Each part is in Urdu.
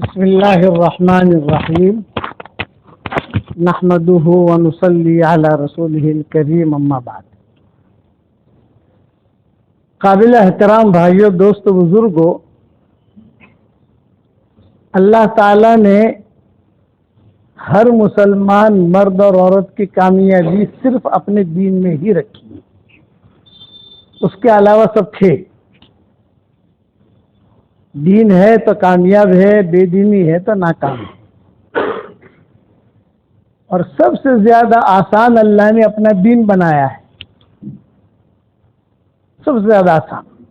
بسم اللہ الرحمن الرحیم نحمده ونصلی علی رسوله الکریم اما بعد۔ قابل احترام بھائیوں، دوستو، بزرگوں، اللہ تعالیٰ نے ہر مسلمان مرد اور عورت کی کامیابی صرف اپنے دین میں ہی رکھی ہے، اس کے علاوہ سب کھیل۔ دین ہے تو کامیاب ہے، بے دینی ہے تو ناکام ہے۔ اور سب سے زیادہ آسان اللہ نے اپنا دین بنایا ہے، سب سے زیادہ آسان۔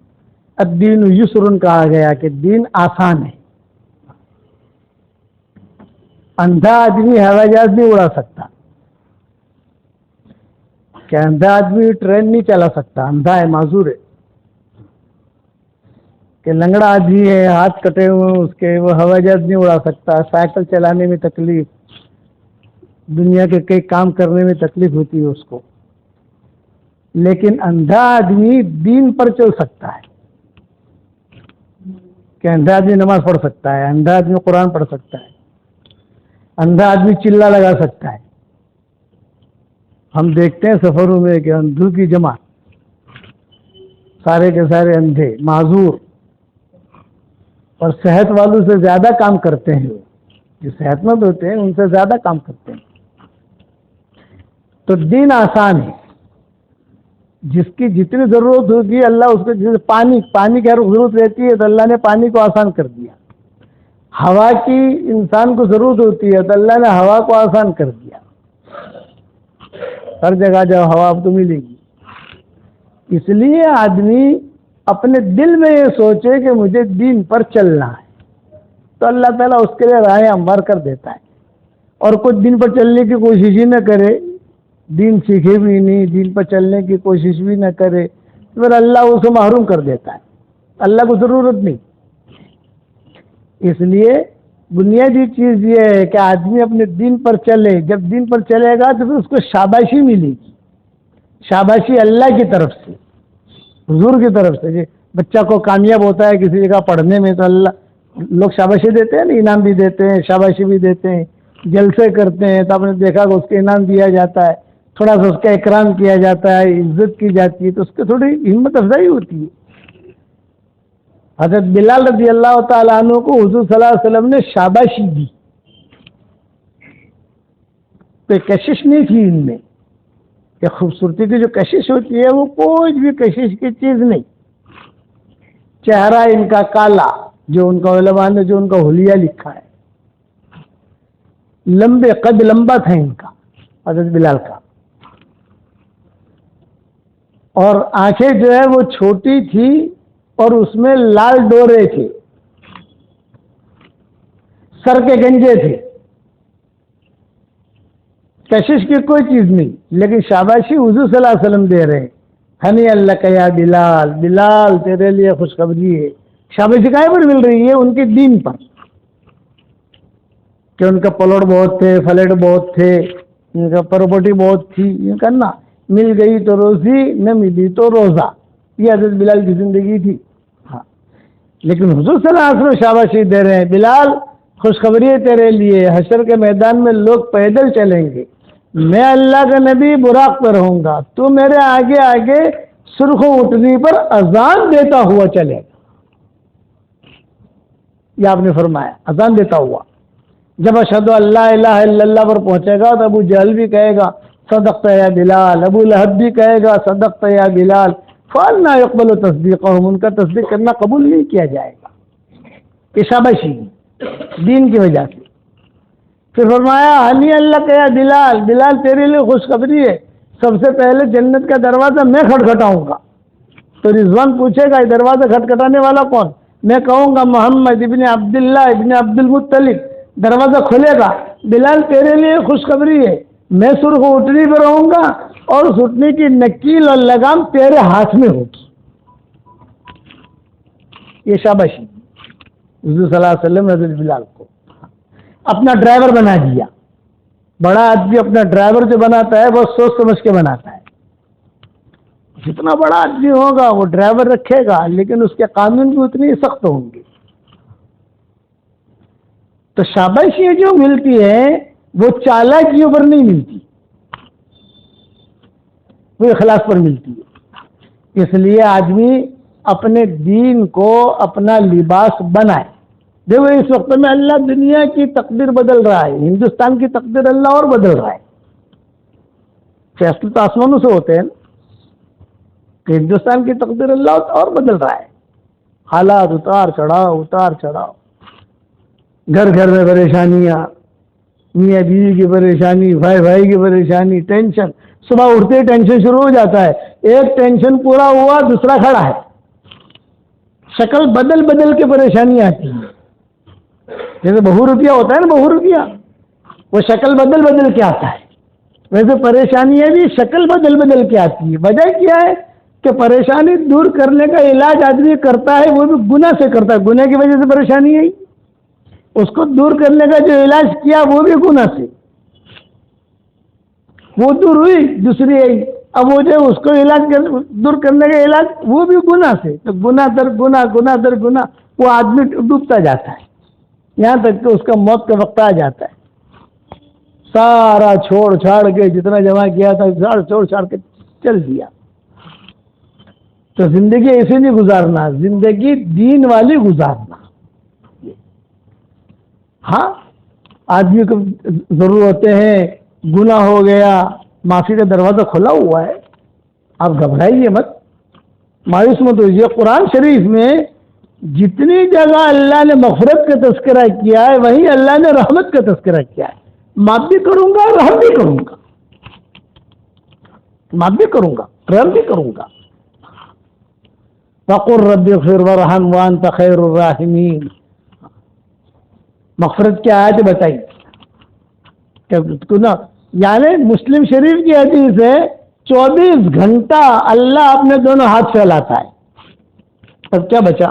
الدین یسر کہا گیا کہ دین آسان ہے۔ اندھا آدمی ہوائی جہاز نہیں اڑا سکتا، کہ اندھا آدمی ٹرین نہیں چلا سکتا، اندھا ہے، معذور ہے۔ کہ لنگڑا آدمی ہے، ہاتھ کٹے ہوئے اس کے، وہ ہوائی جہاز نہیں اڑا سکتا، سائیکل چلانے میں تکلیف، دنیا کے کئی کام کرنے میں تکلیف ہوتی ہے اس کو، لیکن اندھا آدمی دین پر چل سکتا ہے۔ کہ اندھا آدمی نماز پڑھ سکتا ہے، اندھا آدمی قرآن پڑھ سکتا ہے، اندھا آدمی چلا لگا سکتا ہے۔ ہم دیکھتے ہیں سفروں میں کہ اندھوں کی جماعت، سارے کے سارے اندھے، معذور، اور صحت والوں سے زیادہ کام کرتے ہیں۔ جو صحت مند ہوتے ہیں ان سے زیادہ کام کرتے ہیں۔ تو دین آسان ہے، جس کی جتنی ضرورت ہوگی اللہ اس کو، جیسے پانی کی ہر ضرورت رہتی ہے تو اللہ نے پانی کو آسان کر دیا۔ ہوا کی انسان کو ضرورت ہوتی ہے تو اللہ نے ہوا کو آسان کر دیا۔ ہر جگہ جاؤ ہوا آپ کو ملے گی۔ اس لیے آدمی اپنے دل میں یہ سوچے کہ مجھے دین پر چلنا ہے تو اللہ تعالیٰ اس کے لیے راہیں ہموار کر دیتا ہے۔ اور کچھ دین پر چلنے کی کوشش ہی نہ کرے، دین سیکھے بھی نہیں، دین پر چلنے کی کوشش بھی نہ کرے، پھر اللہ اسے محروم کر دیتا ہے۔ اللہ کو ضرورت نہیں۔ اس لیے بنیادی چیز یہ ہے کہ آدمی اپنے دین پر چلے۔ جب دین پر چلے گا تو پھر اس کو شاباشی ملے گی، شاباشی اللہ کی طرف سے، حضور کی طرف سے۔ بچہ کو کامیاب ہوتا ہے کسی جگہ پڑھنے میں تو اللہ لوگ شاباشی دیتے ہیں نا، انعام بھی دیتے ہیں، شاباشی بھی دیتے ہیں، جلسے کرتے ہیں تو آپ نے دیکھا کہ اس کے انعام دیا جاتا ہے، تھوڑا سا اس کا اکرام کیا جاتا ہے، عزت کی جاتی ہے، تو اس کی تھوڑی ہمت افزائی ہوتی ہے۔ حضرت بلال رضی اللہ تعالیٰ عنہ کو حضور صلی اللہ علیہ وسلم نے شاباشی دی۔ کوئی کشش نہیں تھی ان میں، کہ خوبصورتی کی جو کشش ہوتی ہے وہ کوئی بھی کشش کی چیز نہیں۔ چہرہ ان کا کالا، جو ان کا علماء نے جو ان کا حلیہ لکھا ہے، لمبے قد لمبا تھا ان کا، حضرت بلال کا، اور آنکھیں جو ہے وہ چھوٹی تھی اور اس میں لال ڈورے تھے، سر کے گنجے تھے۔ کشش کی کوئی چیز نہیں، لیکن شاباشی حضور صلی اللہ علیہ وسلم دے رہے ہیں۔ ہنی اللہ کا یا بلال، بلال تیرے لیے خوشخبری ہے۔ شاباشی کہاں پر مل رہی ہے؟ ان کے دین پر، کہ ان کا پلوٹ بہت تھے، فلیٹ بہت تھے، ان کا پراپرٹی بہت تھی، یہ کرنا مل گئی تو روزی، نہ ملی تو روزہ، یہ حضرت بلال کی زندگی تھی۔ ہاں، لیکن حضور صلی اللہ علیہ وسلم شاباشی دے رہے ہیں، بلال خوشخبری ہے تیرے لیے، حشر کے میدان میں لوگ پیدل چلیں گے، میں اللہ کا نبی براق پر رہوں گا، تو میرے آگے آگے سرخ اٹھنی پر اذان دیتا ہوا چلے گا۔ یہ آپ نے فرمایا، اذان دیتا ہوا۔ جب اشہد ان لا الہ الا اللہ پر پہنچے گا تو ابو جہل بھی کہے گا صدقت یا بلال، ابو لہب بھی کہے گا صدقت یا بلال، فَأَنَّىٰ يُقْبَلُ تَصْدِيقُهُمْ، ان کا تصدیق کرنا قبول نہیں کیا جائے گا۔ یہ شاباشی دین کی وجہ سے۔ پھر فرمایا ہنی اللہ کا یا بلال، بلال تیرے لیے خوشخبری ہے، سب سے پہلے جنت کا دروازہ میں کھٹکھٹاؤں گا۔ تو رضوان پوچھے گا یہ دروازہ کھٹکھٹانے والا کون؟ میں کہوں گا محمد ابن عبداللہ ابن عبد المطلب۔ دروازہ کھلے گا، بلال تیرے لیے خوشخبری ہے، میں سرخ اٹھنی پر رہوں گا اور اس اٹھنی کی نکیل اور لگام تیرے ہاتھ میں ہوگی۔ یہ شاباشی حضور صلی اللہ علیہ وسلم نے حضرت بلال کو اپنا ڈرائیور بنا دیا۔ بڑا آدمی اپنا ڈرائیور جو بناتا ہے بہت سوچ سمجھ کے بناتا ہے۔ جتنا بڑا آدمی ہوگا وہ ڈرائیور رکھے گا، لیکن اس کے قانون بھی اتنے ہی سخت ہوں گے۔ تو شاباشی جو ملتی ہے وہ چالاکیوں پر نہیں ملتی، وہ اخلاص پر ملتی ہے۔ اس لیے آدمی اپنے دین کو اپنا لباس بنائے۔ دیکھو اس وقت میں اللہ دنیا کی تقدیر بدل رہا ہے، ہندوستان کی تقدیر اللہ اور بدل رہا ہے۔ فیصلے تو آسمانوں سے ہوتے ہیں کہ ہندوستان کی تقدیر اللہ اور بدل رہا ہے۔ حالات اتار چڑھاؤ، گھر گھر میں پریشانیاں، میاں بیوی کی پریشانی، بھائی کی پریشانی، ٹینشن، صبح اٹھتے ٹینشن شروع ہو جاتا ہے، ایک ٹینشن پورا ہوا دوسرا کھڑا ہے، شکل بدل بدل کے پریشانی آتی ہے۔ جیسے بہو روپیہ ہوتا ہے نا، بہو روپیہ وہ شکل بدل بدل کے آتا ہے، ویسے پریشانیاں بھی شکل بدل بدل کے آتی ہے۔ وجہ کیا ہے کہ پریشانی دور کرنے کا علاج آدمی کرتا ہے وہ بھی گناہ سے کرتا ہے، گناہ کی وجہ سے پریشانی آئی، اس کو دور کرنے کا جو علاج کیا وہ بھی گناہ سے، وہ دور ہوئی دوسری آئی، اب وہ جو اس کو علاج دور کرنے کا علاج وہ بھی گناہ سے، تو گناہ در گناہ وہ آدمی ڈوبتا جاتا ہے، یہاں تک کہ اس کا موت کا وقت آ جاتا ہے۔ سارا چھوڑ چھاڑ کے جتنا جمع کیا تھا سارا چھوڑ چھاڑ کے چل دیا۔ تو زندگی ایسے نہیں گزارنا، زندگی دین والی گزارنا۔ ہاں آدمی کو ضرورتیں ہیں، گناہ ہو گیا، معافی کا دروازہ کھلا ہوا ہے، آپ گھبرائیے مت، مایوس مت ہوئیے۔ قرآن شریف میں جتنی جگہ اللہ نے مغفرت کا تذکرہ کیا ہے وہیں اللہ نے رحمت کا تذکرہ کیا ہے۔ معاف بھی کروں گا، رحم بھی کروں گا، معاف بھی کروں گا، رحم بھی کروں گا۔ وَقُلْ رَبِّ اغْفِرْ وَارْحَمْ وَأَنْتَ خَيْرُ الرَّاحِمِينَ۔ مغفرت کی آیت بتائی، یعنی مسلم شریف کی حدیث ہے 24 گھنٹہ اللہ اپنے دونوں ہاتھ پھیلاتا ہے، اب کیا بچا؟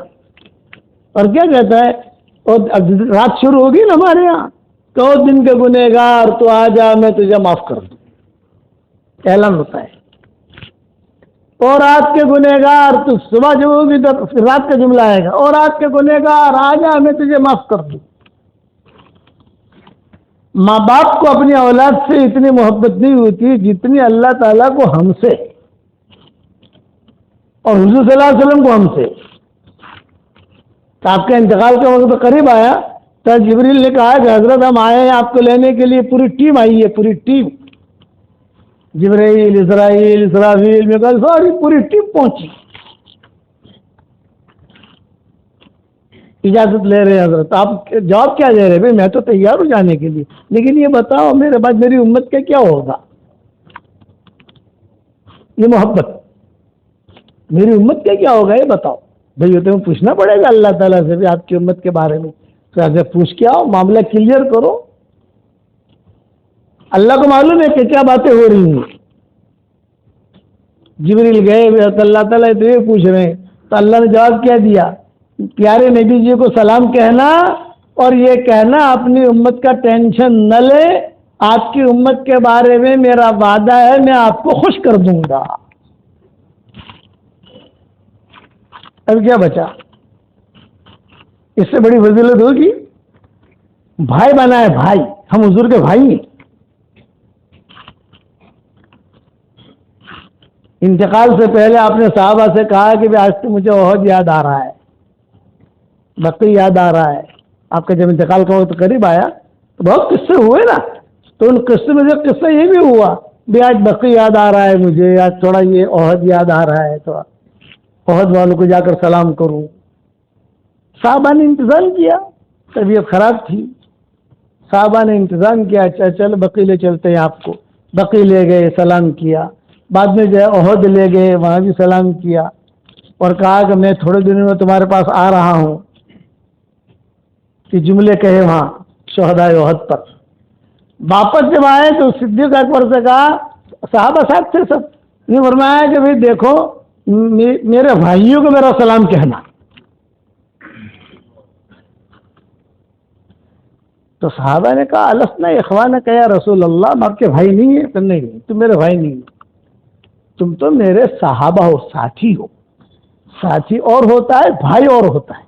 اور کیا کہتا ہے؟ اور رات شروع ہوگی نا ہمارے یہاں، تو دن کے گنہگار تو آ جا میں تجھے معاف کر دوں، اعلان ہوتا ہے۔ اور رات کے گنہگار تو صبح جب ہوگی تو رات کا جملہ آئے گا، اور رات کے گنہگار آ جا میں تجھے معاف کر دوں۔ ماں باپ کو اپنی اولاد سے اتنی محبت نہیں ہوتی جتنی اللہ تعالیٰ کو ہم سے، اور حضور صلی اللہ علیہ وسلم کو ہم سے۔ تو آپ کا انتقال کا وقت قریب آیا تو جبریل نے کہا کہ حضرت ہم آئے ہیں آپ کو لینے کے لیے، پوری ٹیم آئی ہے، پوری ٹیم، جبرائیل، اسرائیل، اسرافیل، میکائیل، ساری پوری ٹیم پہنچی، اجازت لے رہے ہیں حضرت۔ آپ جواب کیا دے رہے؟ بھائی میں تو تیار ہوں جانے کے لیے، لیکن یہ بتاؤ میرے بعد میری امت کا کیا ہوگا؟ یہ محبت، میری امت کا کیا ہوگا یہ بتاؤ بھائی، یہ تمہیں پوچھنا پڑے گا اللہ تعالیٰ سے بھی آپ کی امت کے بارے میں، تو ایسے پوچھ کے آؤ، معاملہ کلیئر کرو۔ اللہ کو معلوم ہے کہ کیا باتیں ہو رہی ہیں۔ جبریل گئے تو اللہ تعالیٰ تو یہ پوچھ رہے ہیں، تو اللہ نے جواب کیا دیا؟ پیارے نبی جی کو سلام کہنا اور یہ کہنا اپنی امت کا ٹینشن نہ لے، آپ کی امت کے بارے میں میرا وعدہ ہے میں آپ کو خوش کر دوں گا۔ اب کیا بچا؟ اس سے بڑی فضیلت ہوگی؟ بھائی بنا ہے، بھائی، ہم حضور کے بھائی ہیں۔ انتقال سے پہلے آپ نے صحابہ سے کہا کہ آج تو مجھے بہت یاد آ رہا ہے، بقی یاد آ رہا ہے۔ آپ کا جب انتقال کا وقت قریب آیا تو بہت قصے ہوئے نا، تو ان قصے میں سے قصہ یہ بھی ہوا بھی آج بقی یاد آ رہا ہے مجھے، آج تھوڑا یہ عہد یاد آ رہا ہے، تو عہد والوں کو جا کر سلام کروں۔ صحابہ نے انتظام کیا، طبیعت خراب تھی، صحابہ نے انتظام کیا، اچھا چل بقی لے چلتے ہیں آپ کو، بقی لے گئے، سلام کیا، بعد میں جو ہے عہد لے گئے، وہاں بھی سلام کیا، اور کہا کہ میں تھوڑے دنوں میں تمہارے پاس آ رہا ہوں، کہ جملے کہے وہاں شہدائے عہد پر۔ واپس جب آئے تو صدیق اکبر سے کہا، صحابہ ساتھ تھے سب، یہ فرمایا کہ بھائی دیکھو میرے بھائیوں کو میرا سلام کہنا۔ تو صحابہ نے کہا السنا اخوانک یا رسول اللہ، ہم آپ کے بھائی نہیں ہیں؟ تو نہیں، تم میرے بھائی نہیں، تم تو میرے صحابہ ہو، ساتھی ہو۔ ساتھی اور ہوتا ہے، بھائی اور ہوتا ہے۔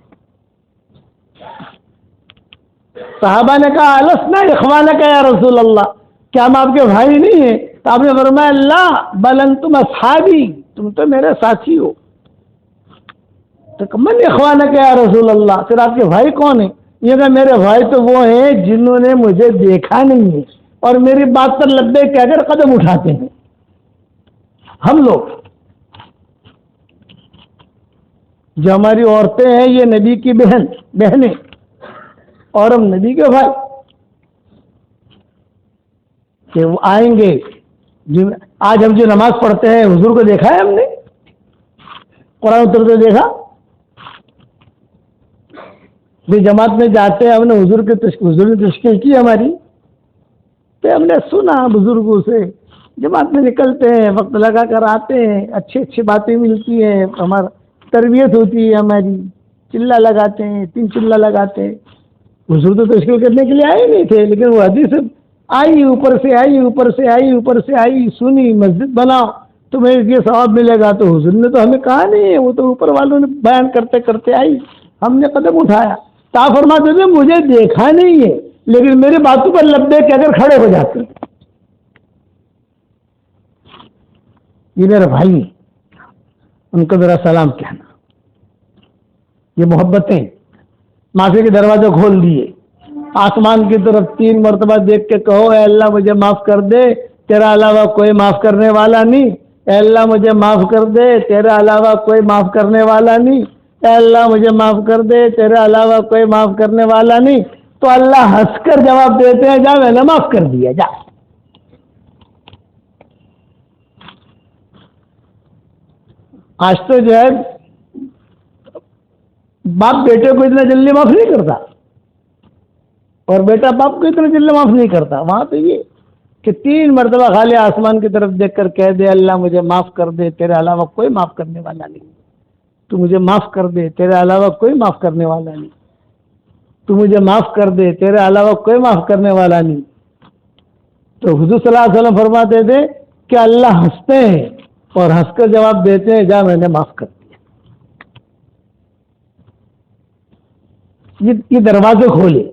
صحابہ نے کہا السنا اخوانک یا رسول اللہ، کیا ہم آپ کے بھائی نہیں ہیں؟ تو آپ نے فرمایا لا بل انتم اصحابی، تم تو میرے ساتھی ہو۔ تو من اخوانک یا رسول اللہ، پھر آپ کے بھائی کون ہیں؟ یہ کہ میرے بھائی تو وہ ہیں جنہوں نے مجھے دیکھا نہیں ہے اور میری بات پر لبیک کہہ کر قدم اٹھاتے ہیں۔ ہم لوگ جو ہماری عورتیں ہیں یہ نبی کی بہنیں اور ہم نبی کے بھائی، کہ وہ آئیں گے۔ آج ہم جو نماز پڑھتے ہیں حضور کو دیکھا ہے ہم نے؟ قرآن اترتے دیکھا؟ بھی جماعت میں جاتے ہیں، ہم نے حضور نے تشکیل کی ہماری، تو ہم نے سنا بزرگوں سے، جماعت میں نکلتے ہیں، وقت لگا کر آتے ہیں، اچھی باتیں ملتی ہیں، ہمارا تربیت ہوتی ہے ہماری، چلا لگاتے ہیں، 3 چلا لگاتے ہیں۔ حضور تو تشکیل کرنے کے لیے آئے نہیں تھے، لیکن وہ حدیث آئی، اوپر سے آئی، سنی، مسجد بناؤ تمہیں یہ ثواب ملے گا۔ تو حضور نے تو ہمیں کہا نہیں ہے، وہ تو اوپر والوں نے بیان کرتے کرتے آئی، ہم نے قدم اٹھایا۔ تا فرماتے تھے مجھے دیکھا نہیں ہے لیکن میری باتوں پر لبیک کہہ کر کھڑے ہو جاتے۔ یہ میرے بھائی، ان کو ذرا سلام کہنا۔ یہ محبتیں، معافی کے دروازے کھول دیے، آسمان کی طرف 3 مرتبہ دیکھ کے کہو اے اللہ مجھے معاف کر دے، تیرا علاوہ کوئی معاف کرنے والا نہیں۔ اے اللہ مجھے معاف کر دے، تیرے علاوہ کوئی معاف کرنے والا نہیں۔ اے اللہ مجھے معاف کر دے، تیرے علاوہ کوئی معاف کرنے والا نہیں۔ تو اللہ ہنس کر جواب دیتے ہیں جا میں نے معاف کر دیا، جا۔ آج تو جو ہے باپ بیٹے کو اتنا جلدی معاف نہیں کرتا اور بیٹا باپ کو اتنا جلدی معاف نہیں کرتا۔ وہاں پہ یہ کہ 3 مرتبہ خالی آسمان کی طرف دیکھ کر کہہ دے اللہ مجھے معاف کر دے، تیرے علاوہ کوئی معاف کرنے والا نہیں۔ تو مجھے معاف کر دے، تیرے علاوہ کوئی معاف کرنے والا نہیں۔ تو مجھے معاف کر دے، تیرے علاوہ کوئی معاف کرنے والا نہیں۔ تو حضور صلی اللہ علیہ وسلم فرماتے تھے کہ اللہ ہنستے ہیں اور ہنس کر جواب دیتے ہیں جا میں نے معاف کر دیا۔ یہ دروازے کھولے،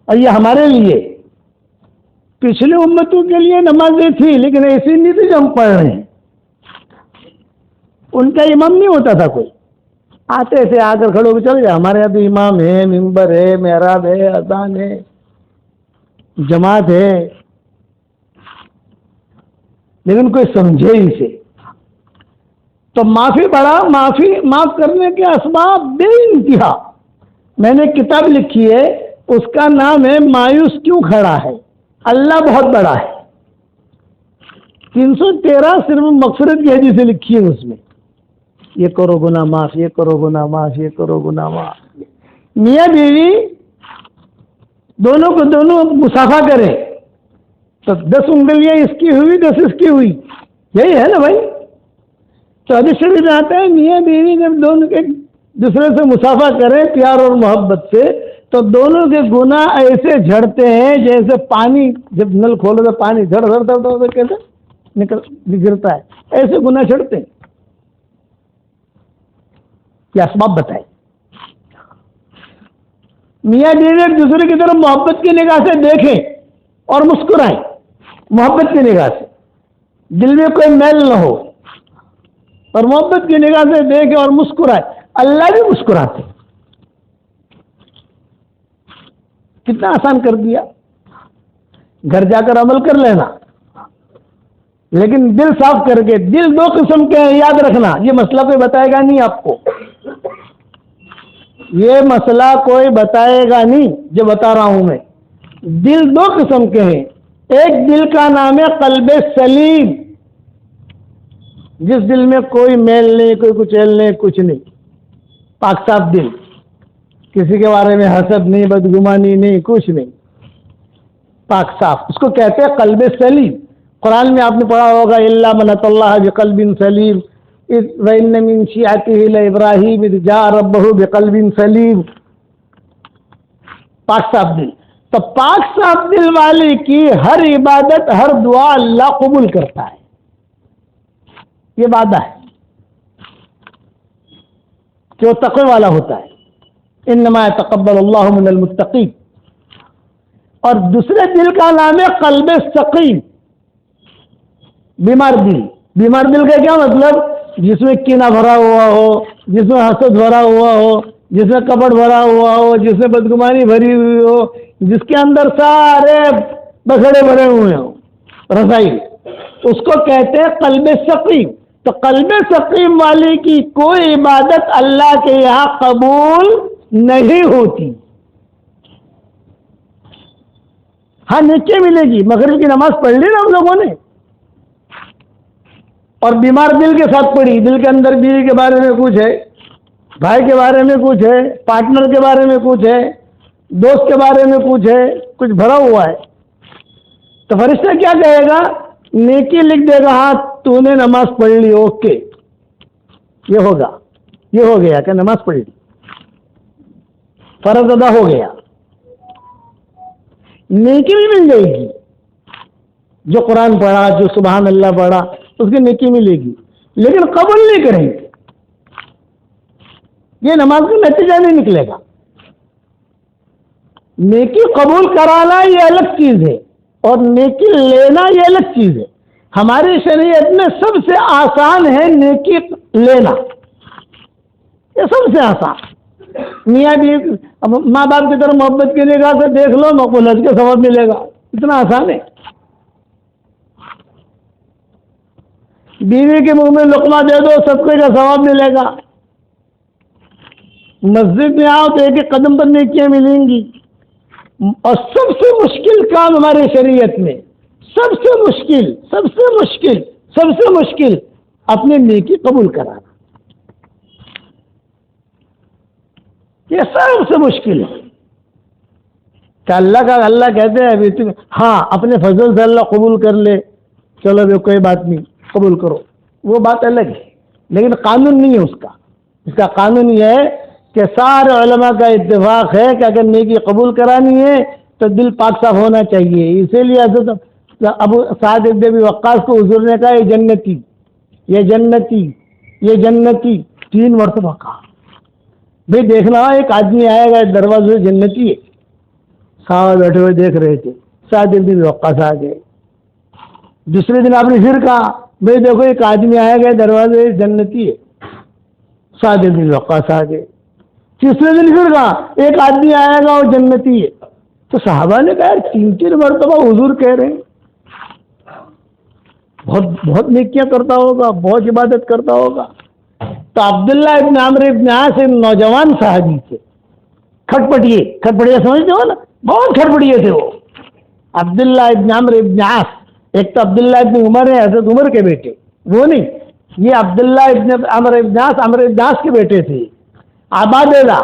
اور یہ ہمارے لیے، پچھلی امتوں کے لیے نمازیں تھی لیکن ایسی نہیں تھی جو ہم پڑھ رہے ہیں۔ ان کا امام نہیں ہوتا تھا کوئی، آتے تھے آ کر کھڑے ہو کے چل جائے۔ ہمارے یہاں تو امام ہے، ممبر ہے، محراب ہے، اذان ہے، جماعت ہے، لیکن کوئی سمجھے ہی سے۔ تو معاف کرنے کے اسباب بے انتہا۔ میں نے کتاب لکھی ہے، اس کا نام ہے مایوس کیوں کھڑا ہے، اللہ بہت بڑا ہے۔ 313 صرف مغفرت کی حدیثیں لکھی ہے اس میں، یہ کرو گناہ معاف، یہ کرو گناہ معاف، یہ کرو گناہ معاف۔ میاں بیوی دونوں کو دونوں مسافہ کرے تو 10 انگلیاں اس کی ہوئی، 10 اس کی ہوئی، یہی ہے نا بھائی۔ تو حدیث شریف میں آتا ہے میاں بیوی جب دونوں ایک دوسرے سے مسافہ کریں پیار اور محبت سے تو دونوں کے گناہ ایسے جھڑتے ہیں جیسے پانی، جب نل کھولو تو پانی جھڑ جھڑتا کیسے گرتا ہے، ایسے گناہ جھڑتے ہیں۔ یہ اسباب بتائے۔ میاں بیوی ایک دوسرے کی طرف محبت کی نگاہ سے دیکھیں اور مسکرائیں، محبت کی نگاہ سے، دل میں کوئی میل نہ ہو، اور محبت کی نگاہ سے دیکھیں اور مسکرائیں۔ اللہ بھی مسکراتے، کتنا آسان کر دیا۔ گھر جا کر عمل کر لینا، لیکن دل صاف کر کے۔ دل 2 قسم کے ہیں، یاد رکھنا، یہ مسئلہ کوئی بتائے گا نہیں آپ کو، یہ مسئلہ کوئی بتائے گا نہیں جو بتا رہا ہوں میں۔ دل 2 قسم کے ہیں، ایک دل کا نام ہے قلب سلیم، جس دل میں کوئی میل نہیں، کوئی کچیل نہیں، کچھ نہیں، پاک صاف دل، کسی کے بارے میں حسد نہیں، بدگمانی نہیں، کچھ نہیں، پاک صاف، اس کو کہتے ہیں قلب سلیم۔ قرآن میں آپ نے پڑھا ہوگا الا من اتى الله بقلب سلیم وان من شیعته لابراہیم اذ جاء ربه بقلب سلیم۔ پاک صاف دل، تو پاک صاف دل والے کی ہر عبادت، ہر دعا اللہ قبول کرتا ہے، یہ وعدہ ہے کہ وہ تقوی والا ہوتا ہے۔ انما يتقبل الله من المتقین۔ اور دوسرے دل کا نام ہے قلب سقیم، بیمار دل۔ بیمار دل کا کیا مطلب؟ جس میں کینہ بھرا ہوا ہو، جس میں حسد بھرا ہوا ہو، جس میں کپٹ بھرا ہوا ہو، جس میں بدگمانی بھری ہوئی ہو، جس کے اندر سارے بکھڑے بھرے ہوئے ہوں، رسائی، اس کو کہتے ہیں قلب سقیم۔ تو قلب سقیم والے کی کوئی عبادت اللہ کے یہاں قبول نہیں ہوتی۔ ہاں نیکی ملے گی، مغرب کی نماز پڑھ لی نا ہم لوگوں نے، اور بیمار دل کے ساتھ پڑھی، دل کے اندر بیوی کے بارے میں کچھ ہے، بھائی کے بارے میں کچھ ہے، پارٹنر کے بارے میں کچھ ہے، دوست کے بارے میں کچھ ہے، کچھ بھرا ہوا ہے، تو فرشتہ کیا کہے گا؟ نیکی لکھ دے گا، ہاں تو نے نماز پڑھ لی، اوکے، یہ ہوگا، یہ ہو گیا کہ نماز پڑھ لی، فرض ادا ہو گیا، نیکی بھی مل جائے گی۔ جو قرآن پڑھا، جو سبحان اللہ پڑھا، اس کی نیکی ملے گی، لیکن قبول نہیں کریں گے، یہ نماز کا نتیجہ نہیں نکلے گا۔ نیکی قبول کرانا یہ الگ چیز ہے، اور نیکی لینا یہ الگ چیز ہے۔ ہماری شریعت میں سب سے آسان ہے نیکی لینا، یہ سب سے آسان۔ میاں بھی ماں باپ کی طرف محبت کی نگاہ سے دیکھ لو، مقبولت کا ثواب ملے گا، اتنا آسان ہے۔ بیوی کے منہ میں لقمہ دے دو، صدقے کا ثواب ملے گا۔ مسجد میں آؤ تو ایک ایک قدم پر نیکیاں ملیں گی۔ اور سب سے مشکل کام ہماری شریعت میں، سب سے مشکل، سب سے مشکل، سب سے مشکل، اپنی نیکی قبول کرانا، یہ سب سے مشکل ہے۔ کہ اللہ کہتے ہیں ابھی تم ہاں اپنے فضل سے اللہ قبول کر لے، چلو بھی کوئی بات نہیں، قبول کرو، وہ بات الگ ہے، لیکن قانون نہیں ہے اس کا۔ اس کا قانون یہ ہے کہ سارے علماء کا اتفاق ہے کہ اگر نیکی قبول کرانی ہے تو دل پاک صاف ہونا چاہیے۔ اسی لیے حضرت ابو سعد بن ابی وقاص کو حضور نے کہا یہ جنتی، یہ جنتی، یہ جنتی، 3 مرتبہ کہا۔ بھائی دیکھنا، ایک آدمی آئے گا دروازے جنتی ہے، صحابہ بیٹھے ہوئے دیکھ رہے تھے، سعد بن ابی وقاص آ گئے۔ دوسرے دن آپ نے پھر کہا بھائی دیکھو ایک آدمی آئے گا دروازے جنتی ہے، سعد بن ابی وقاص آ گئے۔ تیسرے دن پھر کہا ایک آدمی آئے گا وہ جنتی ہے، تو صحابہ نے کہا 3 مرتبہ حضور کہہ رہے ہیں، بہت نیکیاں کرتا ہوگا، بہت عبادت کرتا ہوگا۔ تو عبداللہ ابن عمرو ابن عاص نوجوان صحابی تھے، کھٹپٹیے سمجھتے ہو نا، بہت کھٹپٹیے تھے وہ، عبداللہ ابن عمرو ابن عاص۔ ایک تو عبداللہ ابن عمر ہے، حضرت عمر کے بیٹے، وہ نہیں، یہ عبداللہ ابن عمرو ابن عاص کے بیٹے تھے۔ عبادلہ،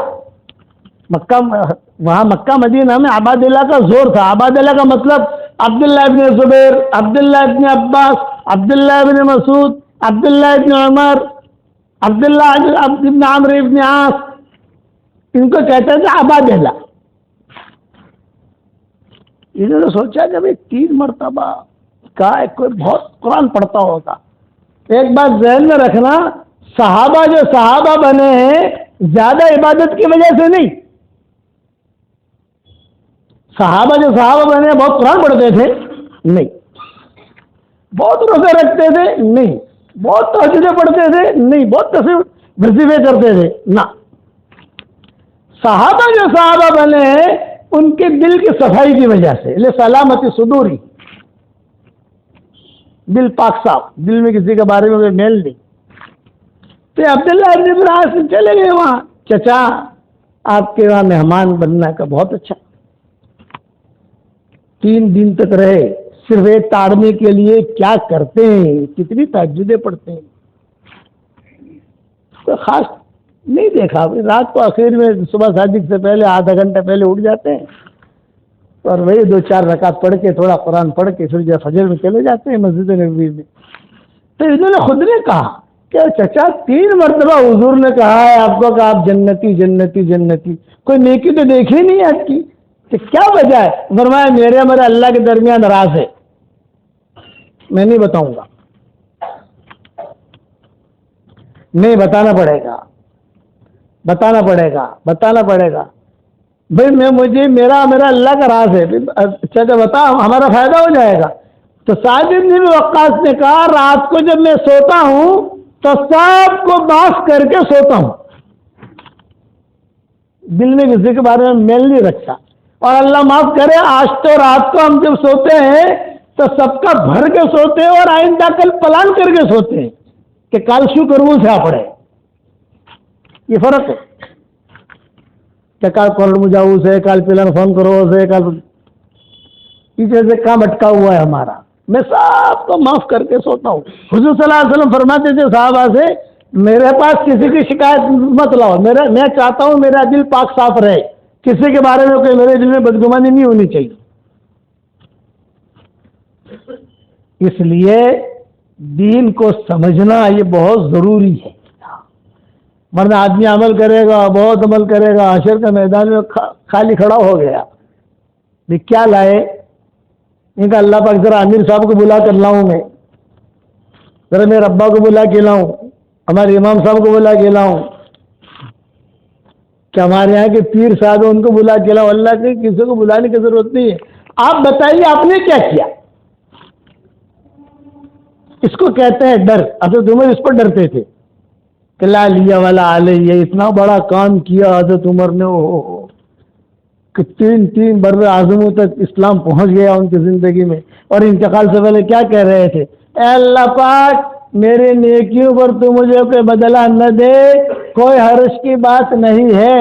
مکہ، وہاں مکہ مدینہ میں عبادلہ کا زور تھا۔ عبادلہ کا مطلب عبداللہ ابن زبیر، عبداللہ ابن عباس، عبداللہ ابن مسعود، عبداللہ ابن عمر، عبداللہ ابن عمرو ابن عاص، ان کو کہتے تھے عبادلہ۔ انہوں نے سوچا کہ بھائی 3 مرتبہ کا کوئی بہت قرآن پڑھتا ہوگا۔ ایک بات ذہن میں رکھنا، صحابہ جو صحابہ بنے ہیں زیادہ عبادت کی وجہ سے نہیں، صحابہ جو صحابہ بنے بہت قرآن پڑھتے تھے نہیں، بہت روزے رکھتے تھے نہیں، بہت تہجدیں پڑھتے تھے نہیں، بہت وظیفے کرتے تھے نہ۔ صحابہ جو صحابہ بنے ہیں ان کے دل کی صفائی کی وجہ سے، سلامتی صدوری، دل پاک صاف، دل میں کسی کے بارے میں کوئی میل نہیں۔ تو عبداللہ ابن عاص چلے گئے وہاں، چچا آپ کے وہاں مہمان بننا کا بہت اچھا۔ 3 دن تک رہے، صرف ایک تاڑنے کے لیے کیا کرتے ہیں، کتنی تہجدیں پڑھتے ہیں، کوئی خاص نہیں دیکھا۔ رات کو آخر میں صبح صادق سے پہلے آدھا گھنٹہ پہلے اٹھ جاتے ہیں اور وہی 2-4 رکعت پڑھ کے تھوڑا قرآن پڑھ کے پھر جو فجر میں چلے جاتے ہیں مسجد نبوی میں۔ تو انہوں نے خود نے کہا کہ چچا 3 مرتبہ حضور نے کہا ہے آپ کو کہ آپ جنتی جنتی جنتی، کوئی نیکی تو دیکھی نہیں آپ کی، کہ کیا وجہ ہے؟ فرمایا میرے اللہ کے درمیان راز ہے، میں نہیں بتاؤں گا، نہیں بتانا پڑے گا، بتانا پڑے گا، بتانا پڑے گا۔ بھائی مجھے میرا اللہ کا راز ہے. اچھا تو بتا ہمارا فائدہ ہو جائے گا. تو سعد بن ابی وقاص نے کہا رات کو جب میں سوتا ہوں تو سب کو معاف کر کے سوتا ہوں, دل میں کسی کے بارے میں میل نہیں رکھتا. اور اللہ معاف کرے آج تو رات کو ہم جب سوتے ہیں تو سب کا بھر کے سوتے ہیں اور آئندہ کل پلان کر کے سوتے ہیں کہ کل شو کروں سے پڑے. یہ فرق ہے کہ کل کال مجاؤ سے کل پلان فون کرو سے کل پیچھے سے کام اٹکا ہوا ہے ہمارا. میں سب کو معاف کر کے سوتا ہوں. حضور صلی اللہ علیہ وسلم فرماتے تھے صحابہ سے میرے پاس کسی کی شکایت مت لاؤ, میں چاہتا ہوں میرا دل پاک صاف رہے, کسی کے بارے میں کوئی میرے دل میں بدگمانی نہیں ہونی چاہیے. اس لیے دین کو سمجھنا یہ بہت ضروری ہے, ورنہ آدمی عمل کرے گا بہت عمل کرے گا حشر کا میدان میں خالی کھڑا ہو گیا. کیا لائے ان کا اللہ پاک ذرا امیر صاحب کو بلا کر لاؤں, میں ذرا میرے ابا کو بلا کے لاؤں, ہمارے امام صاحب کو بلا کے لاؤں, کہ ہمارے یہاں کے پیر صاحب ان کو بلا کے لاؤں. اللہ کے کسی کو بلانے کی ضرورت نہیں ہے. آپ بتائیے آپ نے کیا کیا؟ اس کو کہتے ہیں ڈر. حضرت عمر اس پر ڈرتے تھے کہ لا لیا والا علیہ, اتنا بڑا کام کیا حضرت عمر نے کہ تین بر اعظموں تک اسلام پہنچ گیا ان کی زندگی میں. اور انتقال سے پہلے کیا کہہ رہے تھے؟ اے اللہ پاک میرے نیکیوں پر تو مجھے کوئی بدلہ نہ دے, کوئی حرج کی بات نہیں ہے,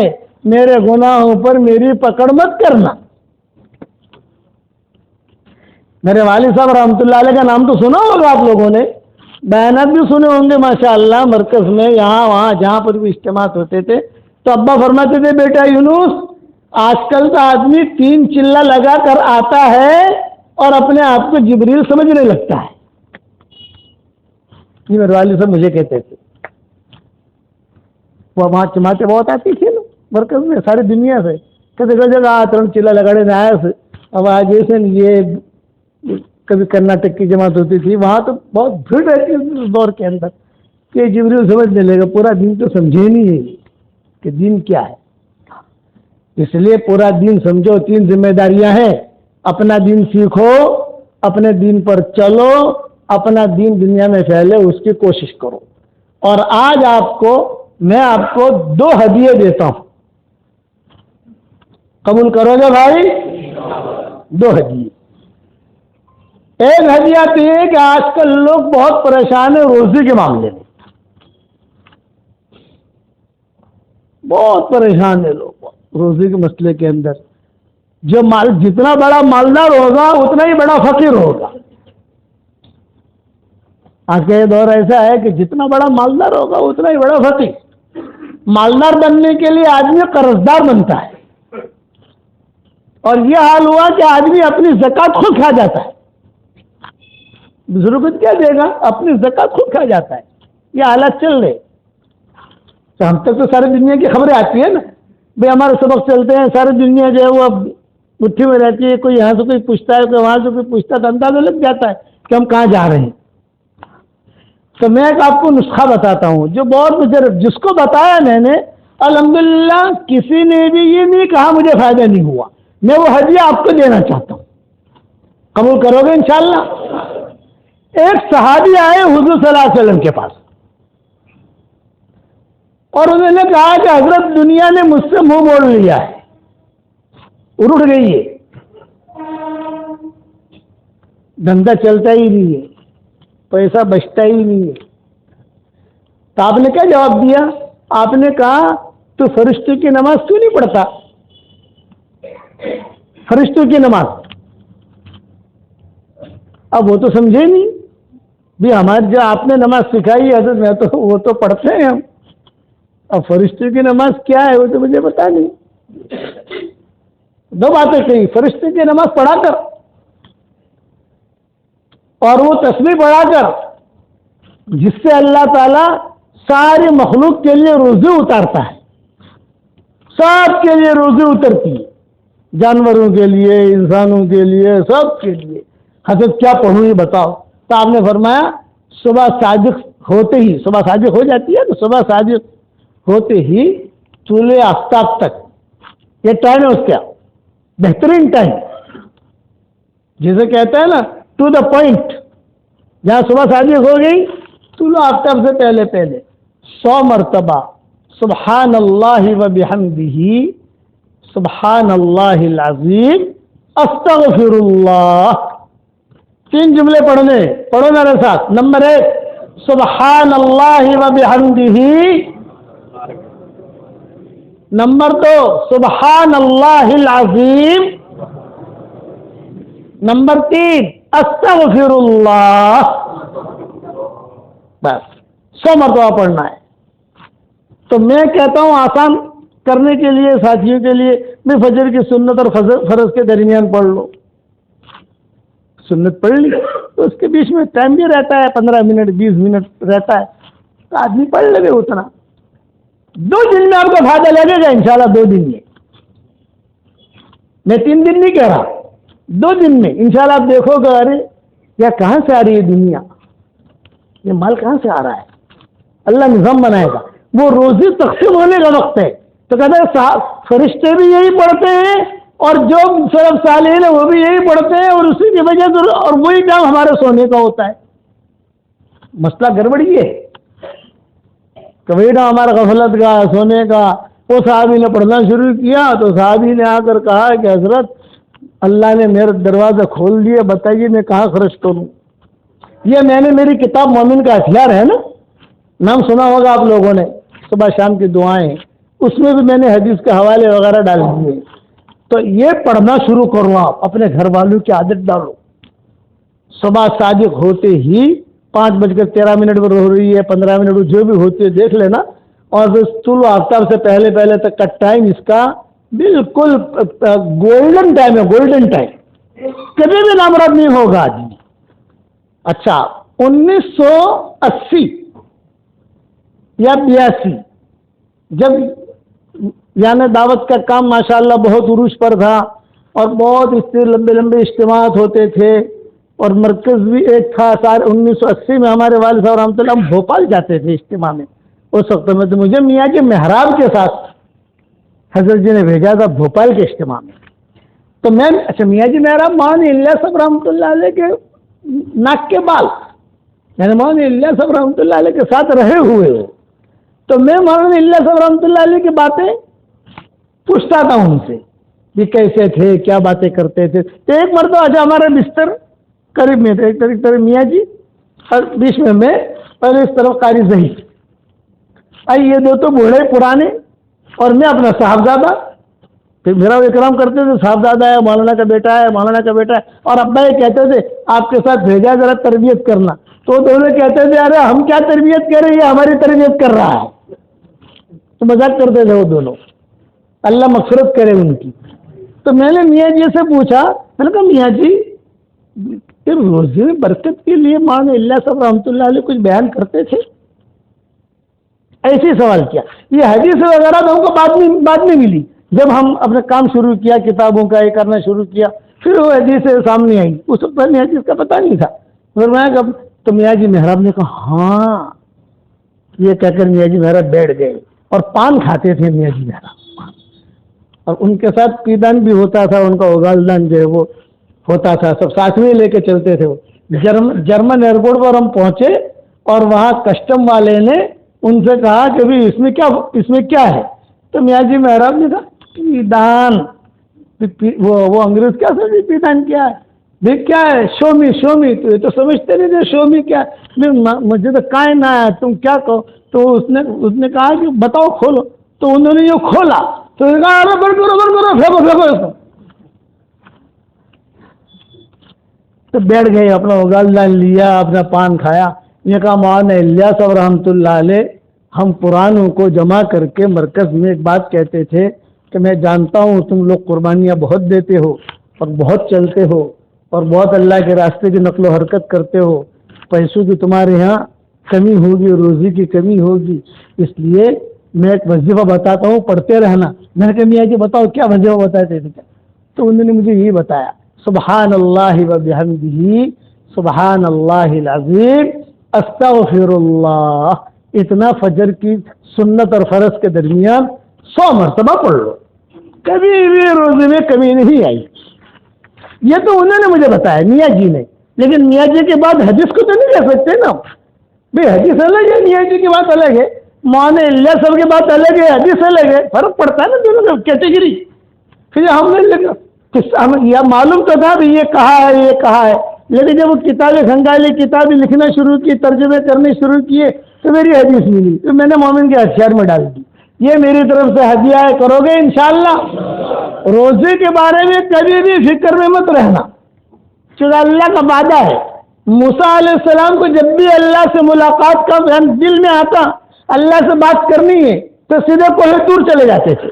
میرے گناہوں پر میری پکڑ مت کرنا. میرے والد صاحب رحمۃ اللہ علیہ کا نام تو سنا ہوگا آپ لوگوں نے, بیانات بھی سنے ہوں گے ماشاءاللہ, مرکز میں یہاں وہاں جہاں پر بھی اجتماعات ہوتے تھے تو ابا فرماتے تھے بیٹا یونس آج کل تو آدمی 3 چلا لگا کر آتا ہے اور اپنے آپ کو جبریل سمجھنے لگتا ہے. یہ میرے والد صاحب مجھے کہتے تھے. وہ وہاں جماعتیں بہت آتی تھی نا مرکز میں ساری دنیا سے, کہتے جگہ 3 چلا لگاڑے میں آیا سے. اب آگے سے یہ کبھی کرناٹک کی جماعت ہوتی تھی, وہاں تو بہت بھیڑ رہتی ہے اس دور کے اندر کہ جبریل سمجھنے لے گا, پورا دین تو سمجھے نہیں ہے کہ دین کیا ہے. اس لیے پورا دین سمجھو. 3 ذمہ داریاں ہیں, اپنا دین سیکھو, اپنے دین پر چلو, اپنا دین دنیا میں پھیلے اس کی کوشش کرو. اور آج میں آپ کو 2 ہدیے دیتا ہوں, قبول کرو گے بھائی؟ 2 ہدیے. ایک ہدیہ تو یہ کہ آج کل لوگ بہت پریشان ہیں روزی کے معاملے میں, بہت پریشان ہیں لوگ روزی کے مسئلے کے اندر. جو جتنا بڑا مالدار ہوگا اتنا ہی بڑا فقیر ہوگا. آج کا یہ دور ایسا ہے کہ جتنا بڑا مالدار ہوگا اتنا ہی بڑا فقیر. مالدار بننے کے لیے آدمی قرضدار بنتا ہے, اور یہ حال ہوا کہ آدمی اپنی زکات خود کھا جاتا ہے. دوسروں کو کیا دے گا, اپنی زکات خود کھا جاتا ہے. یہ حالات چل رہے. تو ہم تک تو ساری دنیا کی خبریں آتی ہیں نا بھائی, ہمارے سبق چلتے ہیں, ساری دنیا جو ہے وہ مٹھی میں رہتی ہے, کوئی یہاں سے کوئی پوچھتا ہے کوئی وہاں سے کوئی پوچھتا ہے, تو اندازہ لگ جاتا ہے کہ ہم کہاں جا رہے ہیں. تو میں ایک آپ کو نسخہ بتاتا ہوں جو بہت مجرب, جس کو بتایا میں نے الحمدللہ کسی نے بھی یہ نہیں کہا مجھے فائدہ نہیں ہوا. میں وہ ہدیہ آپ کو دینا چاہتا ہوں, قبول کرو گے انشاءاللہ؟ ایک صحابی آئے حضور صلی اللہ علیہ وسلم کے پاس اور انہوں نے کہا کہ حضرت دنیا نے مجھ سے منہ موڑ لیا ہے, اڑ گئی ہے, دھندا چلتا ہی نہیں ہے, پیسہ بچتا ہی نہیں ہے. تو آپ نے کیا جواب دیا؟ آپ نے کہا تو فرشتوں کی نماز کیوں نہیں پڑھتا؟ فرشتوں کی نماز. اب وہ تو سمجھے نہیں بھی ہماری جو آپ نے نماز سکھائی ہے حضرت میں تو وہ تو پڑھتے ہیں ہم, اب فرشتوں کی نماز کیا ہے وہ تو مجھے پتا نہیں. 2 باتیں کہی, فرشتوں کی نماز پڑھا کر اور وہ تسبیح پڑھا کر جس سے اللہ تعالی ساری مخلوق کے لیے روزی اتارتا ہے, سب کے لیے روزی اترتی ہے, جانوروں کے لیے, انسانوں کے لیے, سب کے لیے. حضرت کیا پڑھوں یہ بتاؤ؟ تو آپ نے فرمایا صبح صادق ہوتے ہی, صبح صادق ہو جاتی ہے تو صبح صادق ہوتے ہی طلوع آفتاب تک یہ ٹائم ہے اس کا بہترین ٹائم، جسے کہتے ہیں نا ٹو دا پوائنٹ، جہاں صبح صادق ہو گئی طلوع آفتاب سے پہلے 100 مرتبہ سبحان اللہ و بحمدہ سبحان اللہ العظیم استغفر اللہ، 3 جملے پڑھو میرے ساتھ۔ نمبر 1 سبحان اللہ و بحمدہ، نمبر 2 سبحان اللہ العظیم، نمبر 3 استغفر اللہ۔ بس 100 مرتبہ پڑھنا ہے۔ تو میں کہتا ہوں آسان کرنے کے لیے ساتھیوں کے لیے میں فجر کی سنت اور فرض کے درمیان پڑھ لو، سنت پڑھ لی تو اس کے بیچ میں ٹائم بھی رہتا ہے، 15 منٹ 20 منٹ رہتا ہے، تو آدمی پڑھ لے گا اتنا۔ 2 دن میں آپ کا فائدہ لگے گا انشاءاللہ، 2 دن میں 3 دن نہیں کہہ رہا، 2 دن میں انشاءاللہ آپ دیکھو گے ارے یا کہاں سے آ رہی ہے دنیا، یہ مال کہاں سے آ رہا ہے، اللہ نظام بنائے گا۔ وہ روزی تقسیم ہونے کا وقت ہے تو کہتے ہیں فرشتے بھی یہی پڑھتے ہیں اور جو سلف صالحین ہیں وہ بھی یہی پڑھتے ہیں، اور اسی کی وجہ سے اور وہی ٹائم ہمارے سونے کا ہوتا ہے۔ مسئلہ گڑبڑ یہ ہے، کبھی نہ ہمارا غفلت کا سونے کا۔ وہ صحابی نے پڑھنا شروع کیا تو صحابی نے آ کر کہا کہ حضرت اللہ نے میرے دروازہ کھول دیے، بتائیے میں کہاں خرچ کروں۔ یہ میں نے میری کتاب مومن کا ہتھیار ہے نا، نام سنا ہوگا آپ لوگوں نے، صبح شام کی دعائیں، اس میں بھی میں نے حدیث کے حوالے وغیرہ ڈال دیے۔ تو یہ پڑھنا شروع کرو، آپ اپنے گھر والوں کی عادت ڈالو۔ صبح صادق ہوتے ہی 5:13 پر ہو رہی ہے، 15 منٹ جو بھی ہوتی ہے دیکھ لینا، اور پھر طلوع آفتاب سے پہلے تک کا ٹائم اس کا بالکل گولڈن ٹائم ہے، گولڈن ٹائم، کبھی بھی نامراد نہیں ہوگا آدمی۔ اچھا 1980 یا 82 جب یعنی دعوت کا کام ماشاءاللہ بہت عروج پر تھا اور بہت لمبے اجتماعات ہوتے تھے، اور مرکز بھی ایک تھا۔ 1980 میں ہمارے والد صاحب رحمۃ اللہ ہم بھوپال جاتے تھے اجتماع میں، اس وقت میں تو مجھے میاں کے محراب کے ساتھ حضرت جی نے بھیجا تھا بھوپال کے اجتماع میں۔ تو میں اچھا میاں جی محراب مولانا الیاس صاحب رحمۃ اللہ علیہ کے ناک کے بال، یعنی مولانا الیاس صاحب رحمۃ اللہ علیہ کے ساتھ رہے ہوئے ہو، تو میں مولانا الیاس صاحب رحمۃ اللہ علیہ کی باتیں پوچھتا تھا ان سے کہ کیسے تھے، کیا باتیں کرتے تھے۔ تو ایک مرتبہ اچھا ہمارا بستر قریب میں تھے، ایک طرف میاں جی اور بیچ میں اور اس طرف قاری ظہیر، یہ 2 تو بوڑھے پرانے اور میں اپنا صاحبزادہ، پھر میرا وہ اکرام کرتے تھے، صاحبزادہ ہے، مولانا کا بیٹا ہے، مولانا کا بیٹا ہے، اور ابا یہ کہتے تھے آپ کے ساتھ بھیجا ذرا تربیت کرنا، تو دونوں کہتے تھے ارے ہم کیا تربیت کر رہے ہیں، ہماری تربیت کر رہا ہے، تو مذاق کرتے تھے وہ دونوں، اللہ مغفرت کرے ان کی۔ تو میں نے میاں جی سے پوچھا، میں نے کہا میاں جی روزی میں برکت کے لیے مولانا الیاس صاحب رحمۃ اللہ علیہ کچھ بیان کرتے تھے؟ ایسے سوال کیا۔ یہ حدیث وغیرہ تو ہم کو بعد میں ملی، جب ہم اپنا کام شروع کیا، کتابوں کا یہ کرنا شروع کیا، پھر وہ حدیث سامنے آئی، اس وقت پہلے حدیث کا پتہ نہیں تھا۔ پھر میں تو میاں جی محراب نے کہا ہاں، یہ کہہ کر میاں جی محراب بیٹھ گئے، اور پان کھاتے تھے میاں جی محراب، اور ان کے ساتھ پیدان بھی ہوتا تھا، ان کا اگالدان جو ہے وہ ہوتا تھا، سب ساتھ میں لے کے چلتے تھے۔ وہ جرمن ایئرپورٹ پر ہم پہنچے اور وہاں کسٹم والے نے ان سے کہا کہ بھی اس میں کیا ہے، تو میاں جی محراب نے کہا پیدان، وہ انگریز کیا سمجھے پیدان کیا ہے، دیکھ کیا ہے، شو می، تو یہ تو سمجھتے نہیں تھے شو می کیا ہے، مجھے تو کائیں نہ ہے، تم کیا کہو، تو اس نے کہا کہ بتاؤ کھولو، تو انہوں نے یہ کھولا تو کہا ارے بند کرو پھینکو اس کو، تو بیٹھ گئے، اپنا اگالدان لیا، اپنا پان کھایا۔ یہ کہا مولانا الیاس صاحب رحمۃ اللہ علیہ ہم پرانوں کو جمع کر کے مرکز میں ایک بات کہتے تھے کہ میں جانتا ہوں تم لوگ قربانیاں بہت دیتے ہو اور بہت چلتے ہو اور بہت اللہ کے راستے کی نقل و حرکت کرتے ہو، پیسوں کی تمہارے یہاں کمی ہوگی، روزی کی کمی ہوگی، اس لیے میں ایک وظیفہ بتاتا ہوں، پڑھتے رہنا۔ میں نے کہا میاں جی بتاؤ کیا وظیفہ بتاتے تھے؟ تو انہوں نے مجھے یہی بتایا، سبحان اللہ و بحمدہ سبحان اللہ العظیم استغفر اللہ، اتنا فجر کی سنت اور فرض کے درمیان 100 مرتبہ پڑھ لو، کبھی بھی روزے میں کمی نہیں آئی. یہ تو انہوں نے مجھے بتایا میاں جی نے, لیکن میاں جی کے بعد حدیث کو تو نہیں کہہ سکتے نا بھائی, حدیث الگ ہے, میاں جی کی بات الگ ہے, مان اللہ سب کی بات الگ ہے, حدیث الگ ہے, فرق پڑتا ہے نا دونوں کا کیٹیگری. پھر ہم نے یہ معلوم تو تھا بھی یہ کہا ہے یہ کہا ہے, لیکن جب وہ کتابیں کھنگالی, کتابیں لکھنا شروع کی, ترجمے کرنے شروع کیے تو میری حدیث ملی, تو میں نے مومن کے ہتھیار میں ڈال دی. یہ میری طرف سے ہدیہ ہے, کرو گے انشاءاللہ. روزے کے بارے میں کبھی بھی فکر میں مت رہنا, چونکہ اللہ کا وعدہ ہے. موسیٰ علیہ السلام کو جب بھی اللہ سے ملاقات کا دل میں آتا, اللہ سے بات کرنی ہے, تو سیدھے کوہ طور چلے جاتے تھے.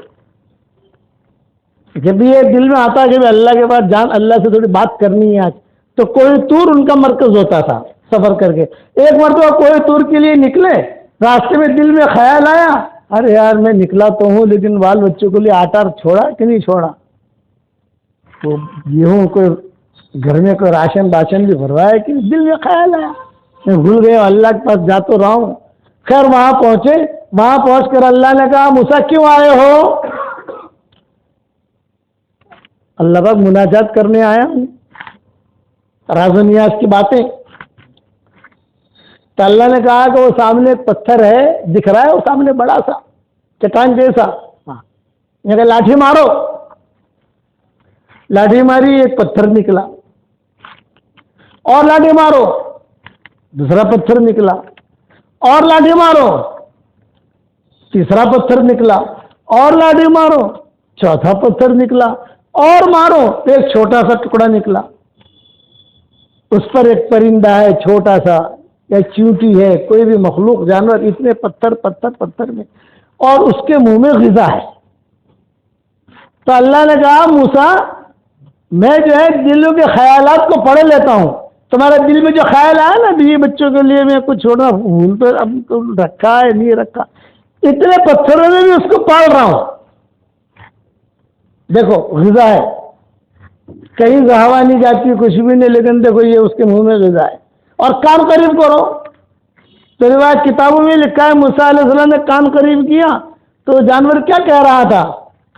جب بھی یہ دل میں آتا کہ اللہ کے بعد جان اللہ سے تھوڑی بات کرنی ہے آج, تو کوہ طور ان کا مرکز ہوتا تھا سفر کر کے. ایک مرتبہ کوہ طور کے لیے نکلے, راستے میں دل میں خیال آیا, ارے یار میں نکلا تو ہوں لیکن بال بچوں کے لیے آٹا چھوڑا کہ نہیں چھوڑا, تو گیہوں کوئی گھر میں کوئی راشن بھی بھروایا کہ دل میں خیال آیا, میں بھول گیا اللہ کے پاس جا تو رہا ہوں. خیر وہاں پہنچے, وہاں پہنچ کر اللہ نے کہا موسیٰ کیوں آئے ہو؟ اللہ پاک مناجات کرنے آیا ہوں, راز و نیاز کی باتیں. تو اللہ نے کہا کہ وہ سامنے پتھر ہے دکھ رہا ہے, وہ سامنے بڑا سا چٹان جیسا, یہ کہ لاٹھی مارو. لاٹھی ماری, ایک پتھر نکلا, اور لاٹھی مارو, دوسرا پتھر نکلا, اور لاٹھی مارو, تیسرا پتھر نکلا, اور لاٹھی مارو, چوتھا پتھر نکلا, اور مارو, ایک چھوٹا سا ٹکڑا نکلا. اس پر ایک پرندہ ہے چھوٹا سا, یا چیونٹی ہے, کوئی بھی مخلوق جانور, اتنے پتھر پتھر پتھر میں, اور اس کے منہ میں غذا ہے. تو اللہ نے کہا موسیٰ میں جو ہے دلوں کے خیالات کو پڑھ لیتا ہوں, تمہارے دل میں جو خیال آیا نا بھی بچوں کے لیے میں کچھ چھوڑنا بھول تو اب رکھا ہے نہیں رکھا, اتنے پتھروں میں بھی اس کو پال رہا ہوں. دیکھو غذا ہے, کہیں ہوا نہیں جاتی, کچھ بھی نہیں, لیکن دیکھو یہ اس کے منہ میں غذا ہے. اور کان قریب کرو, تو روایت کتابوں میں لکھا ہے موسیٰ علیہ السلام نے کان قریب کیا تو جانور کیا کہہ رہا تھا؟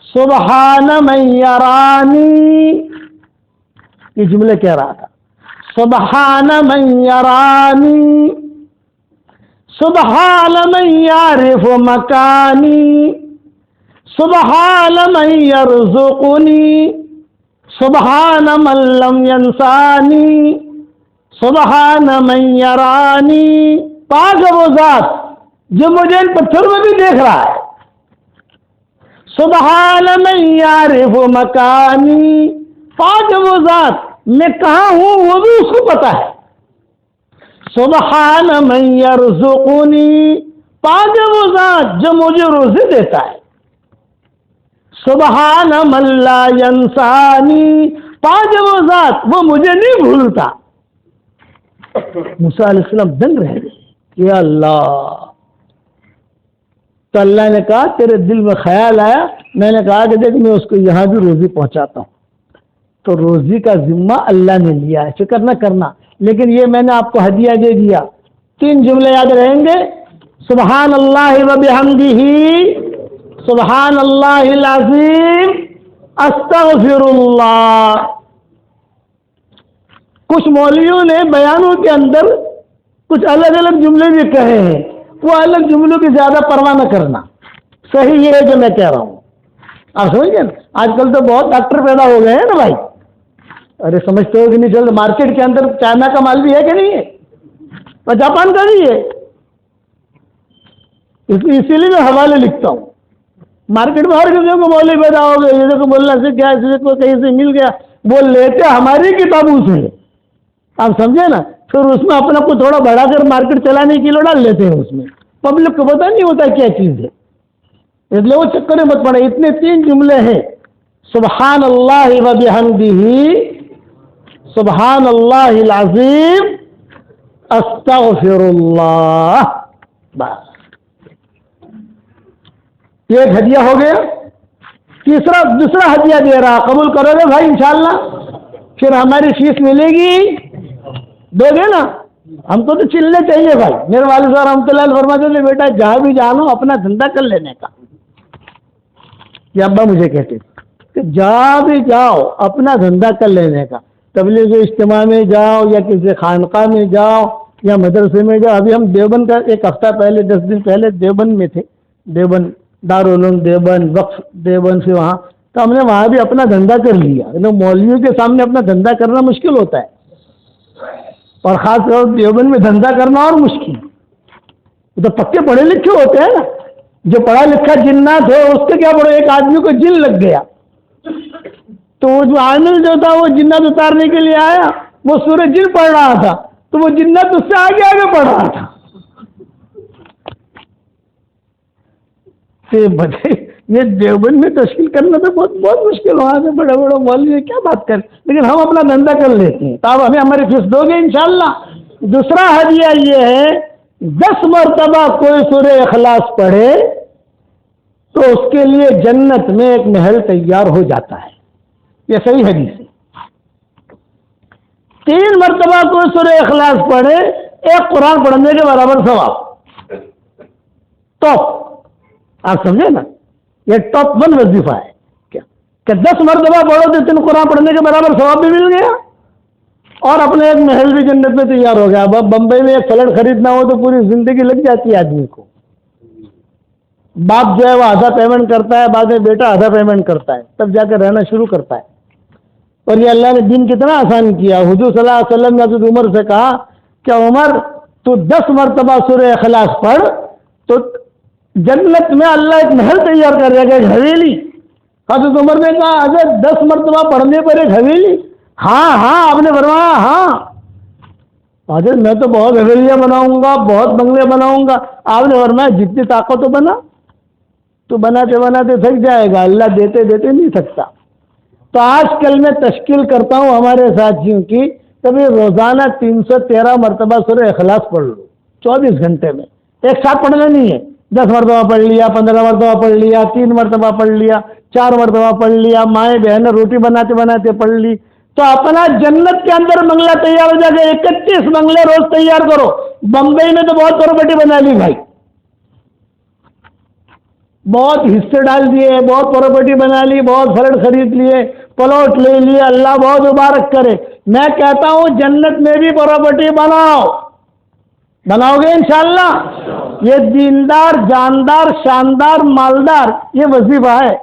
سبحان من یرانی, یہ جملے کہہ رہا تھا. سبحان من یرانی, سبحان من یعرف مکانی, سبحان من یرزقنی, سبحان من لم ینسانی, سبحان من یرانی. پاک ہے وہ ذات جو مجھے ان پتھروں میں بھی دیکھ رہا ہے. سبحان من یعرف مکانی, پاک ہے وہ ذات میں کہاں ہوں وہ بھی اس کو پتا ہے. سبحان من یرزقنی, پاک ہے وہ ذات جو مجھے روزی دیتا ہے. سبحان من لا ینسانی, پاک ہے وہ ذات وہ مجھے نہیں بھولتا. موسیٰ علیہ السلام دنگ رہ گئے, یا اللہ. تو اللہ نے کہا تیرے دل میں خیال آیا, میں نے کہا کہ دیکھ میں اس کو یہاں بھی روزی پہنچاتا ہوں. تو روزی کا ذمہ اللہ نے لیا ہے, فکر نہ کرنا. لیکن یہ میں نے آپ کو ہدیہ دے دیا, 3 جملے یاد رہیں گے. سبحان اللہ و بحمدہ, سبحان اللہ العظیم, استغفر اللہ. کچھ مولویوں نے بیانوں کے اندر کچھ الگ الگ جملے بھی کہے ہیں, وہ الگ جملوں کی زیادہ پرواہ نہ کرنا. صحیح یہ ہے جو میں کہہ رہا ہوں. آپ سمجھ گئے, آج کل تو بہت ڈاکٹر پیدا ہو گئے ہیں نا بھائی. ارے سمجھتے ہو کہ نہیں, چل مارکیٹ کے اندر چائنا کا مال بھی ہے کہ نہیں ہے, اور جاپان کا بھی ہے. اسی لیے میں حوالے لکھتا ہوں. مارکیٹ میں ہر کسی کو مولوی پیدا ہو گئے, جیسے کو بولنا سے کیا, کسی کو کہیں سے مل گیا, بول لیتے ہماری کتابوں سے. آپ سمجھے نا, پھر اس میں اپنا کو تھوڑا بڑھا کر مارکیٹ چلانے کے لیے ڈال لیتے ہیں. اس میں پبلک کو پتہ نہیں ہوتا کیا چیز ہے, اس لیے وہ چکر میں مت پڑے. اتنے 3 جملے ہیں, سبحان اللہ و بحمدہ, سبحان اللہ العظیم, استغفر اللہ. بس یہ ایک ہدیہ ہو گیا. دوسرا ہدیہ دے رہا, قبول کرو گے بھائی انشاءاللہ؟ پھر ہماری فیس ملے گی, دو گے نا؟ ہم کو تو چلنے چاہیے بھائی. میرے والد صاحب رحمۃ اللہ علیہ فرماتے تھے بیٹا جہاں بھی جانو اپنا دھندا کر لینے کا. یہ ابا مجھے کہتے تھے. کہ جہاں بھی جاؤ اپنا دھندا کر لینے کا، تبلیغ اجتماع میں جاؤ یا کسی خانقاہ میں جاؤ یا مدرسے میں جاؤ. ابھی ہم دیوبند کا ایک ہفتہ پہلے 10 دن پہلے دیوبند میں تھے، دیوبند دارالعلوم دیوبند، وقف دیوبند سے وہاں، تو ہم نے وہاں بھی اپنا دھندا کر لیا. مولویوں کے سامنے اپنا دھندا کرنا مشکل ہوتا ہے، اور خاص طور دیوبند میں دھندا کرنا اور مشکل. تو پکے پڑھے لکھے ہوتے ہیں نا، جو پڑھا لکھا جنات ہے اس کے کیا پڑھو، ایک آدمی کو جن لگ گیا تو وہ جو عامل جو تھا وہ جنات اتارنے کے لیے آیا، وہ سورہ جن پڑھ رہا تھا تو وہ جنات اس سے آگے آگے پڑھ رہا تھا. یہ دیوبند میں تشکیل کرنا تو بہت مشکل. وہاں سے بڑے بڑے مولوی کیا بات کریں، لیکن ہم اپنا دھندا کر لیتے ہیں. تو آپ ہمیں ہماری فیس دو گے انشاءاللہ. دوسرا ہدیہ یہ ہے، 10 مرتبہ کوئی سورہ اخلاص پڑھے تو اس کے لیے جنت میں ایک محل تیار ہو جاتا ہے. یہ صحیح حدیث ہے. 3 مرتبہ کوئی سورہ اخلاص پڑھے، ایک قرآن پڑھنے کے برابر ثواب. ٹاپ، آپ سمجھے نا، یہ ٹاپ 1 وظیفہ ہے کیا کہ 10 مرتبہ پڑھو تو 3 قرآن پڑھنے کے برابر ثواب بھی مل گیا اور اپنے ایک محل بھی جنت میں تیار ہو گیا. اب بمبئی میں ایک فلیٹ خریدنا ہو تو پوری زندگی لگ جاتی ہے آدمی کو. باپ جو ہے وہ آدھا پیمنٹ کرتا ہے، بعد میں بیٹا آدھا پیمنٹ کرتا ہے، تب جا کر رہنا شروع کرتا ہے. اور یہ اللہ نے دین کتنا آسان کیا. حضور صلی اللہ علیہ وسلم نے حضرت عمر سے کہا کہ عمر تو 10 مرتبہ سورہ اخلاص پڑھ تو جنت میں اللہ ایک محل تیار کر دے گا، ایک حویلی. حضرت عمر نے کہا حضرت 10 مرتبہ پڑھنے پر ایک حویلی؟ ہاں ہاں. آپ نے فرمایا ہاں حضرت میں تو بہت حویلیاں بناؤں گا، بہت بنگلے بناؤں گا. آپ نے فرمایا جتنی طاقت ہو بنا، تو بناتے بناتے تھک جائے گا، اللہ دیتے دیتے نہیں تھکتا. تو آج کل میں تشکیل کرتا ہوں ہمارے ساتھیوں کی، کبھی روزانہ 313 مرتبہ سورہ اخلاص پڑھ لو 24 گھنٹے میں. ایک ساتھ پڑھنا نہیں ہے، 10 مرتبہ پڑھ لیا، 15 مرتبہ پڑھ لیا، 3 مرتبہ پڑھ لیا، 4 مرتبہ پڑھ لیا، مائیں بہنیں روٹی بناتے بناتے پڑھ لی. تو اپنا جنت کے اندر بنگلہ تیار ہو جائے گا. 31 بنگلے روز تیار کرو. بمبئی میں تو بہت پراپرٹی بنا لی بھائی، بہت حصے ڈال دیے، بہت پراپرٹی بنا لی، بہت فلیٹ خرید لیے، پلاٹ لے لیے. اللہ بہت مبارک کرے. میں کہتا ہوں جنت میں بھی پراپرٹی بناؤ گے انشاءاللہ. یہ دیندار، جاندار، شاندار، مالدار یہ وظیفہ ہے.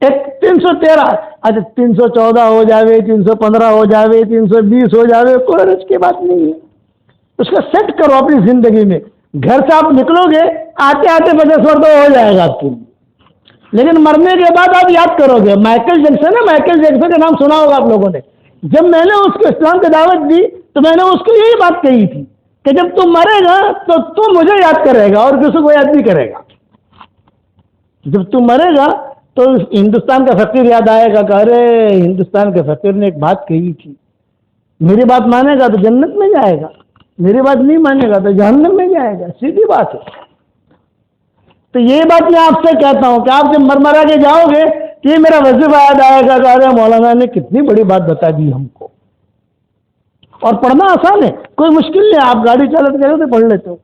313، اچھا 314 ہو جاوے، 315 ہو جاوے، 320 ہو جاوے، کوئی رچ کی بات نہیں ہے. اس کو سیٹ کرو اپنی زندگی میں. گھر سے آپ نکلو گے آتے آتے 50 مرتبہ ہو جائے گا آپ کے لیے، لیکن مرنے کے بعد آپ یاد کرو گے. مائیکل جیکسن ہے، مائیکل جیکسن کا نام سنا ہوگا آپ لوگوں نے. جب میں نے اس کو اسلام کی دعوت دی تو میں نے اس کو یہی بات کہی تھی کہ جب تم مرے گا تو تم مجھے یاد کرے گا اور کسی کو یاد نہیں کرے گا. جب تم مرے گا تو ہندوستان کا فقیر یاد آئے گا کہ ارے ہندوستان کے فقیر نے ایک بات کہی تھی. میری بات مانے گا تو جنت میں جائے گا، میری بات نہیں مانے گا تو جہنم میں جائے گا. سیدھی بات ہے. تو یہ بات میں آپ سے کہتا ہوں کہ آپ جب مرمرا کے جاؤ گے تو یہ میرا وظیفہ یاد آئے گا کہ ارے مولانا نے کتنی بڑی بات بتا دی ہم کو. اور پڑھنا آسان ہے، کوئی مشکل نہیں. آپ گاڑی چلاتے کرو تو پڑھ لیتے ہو.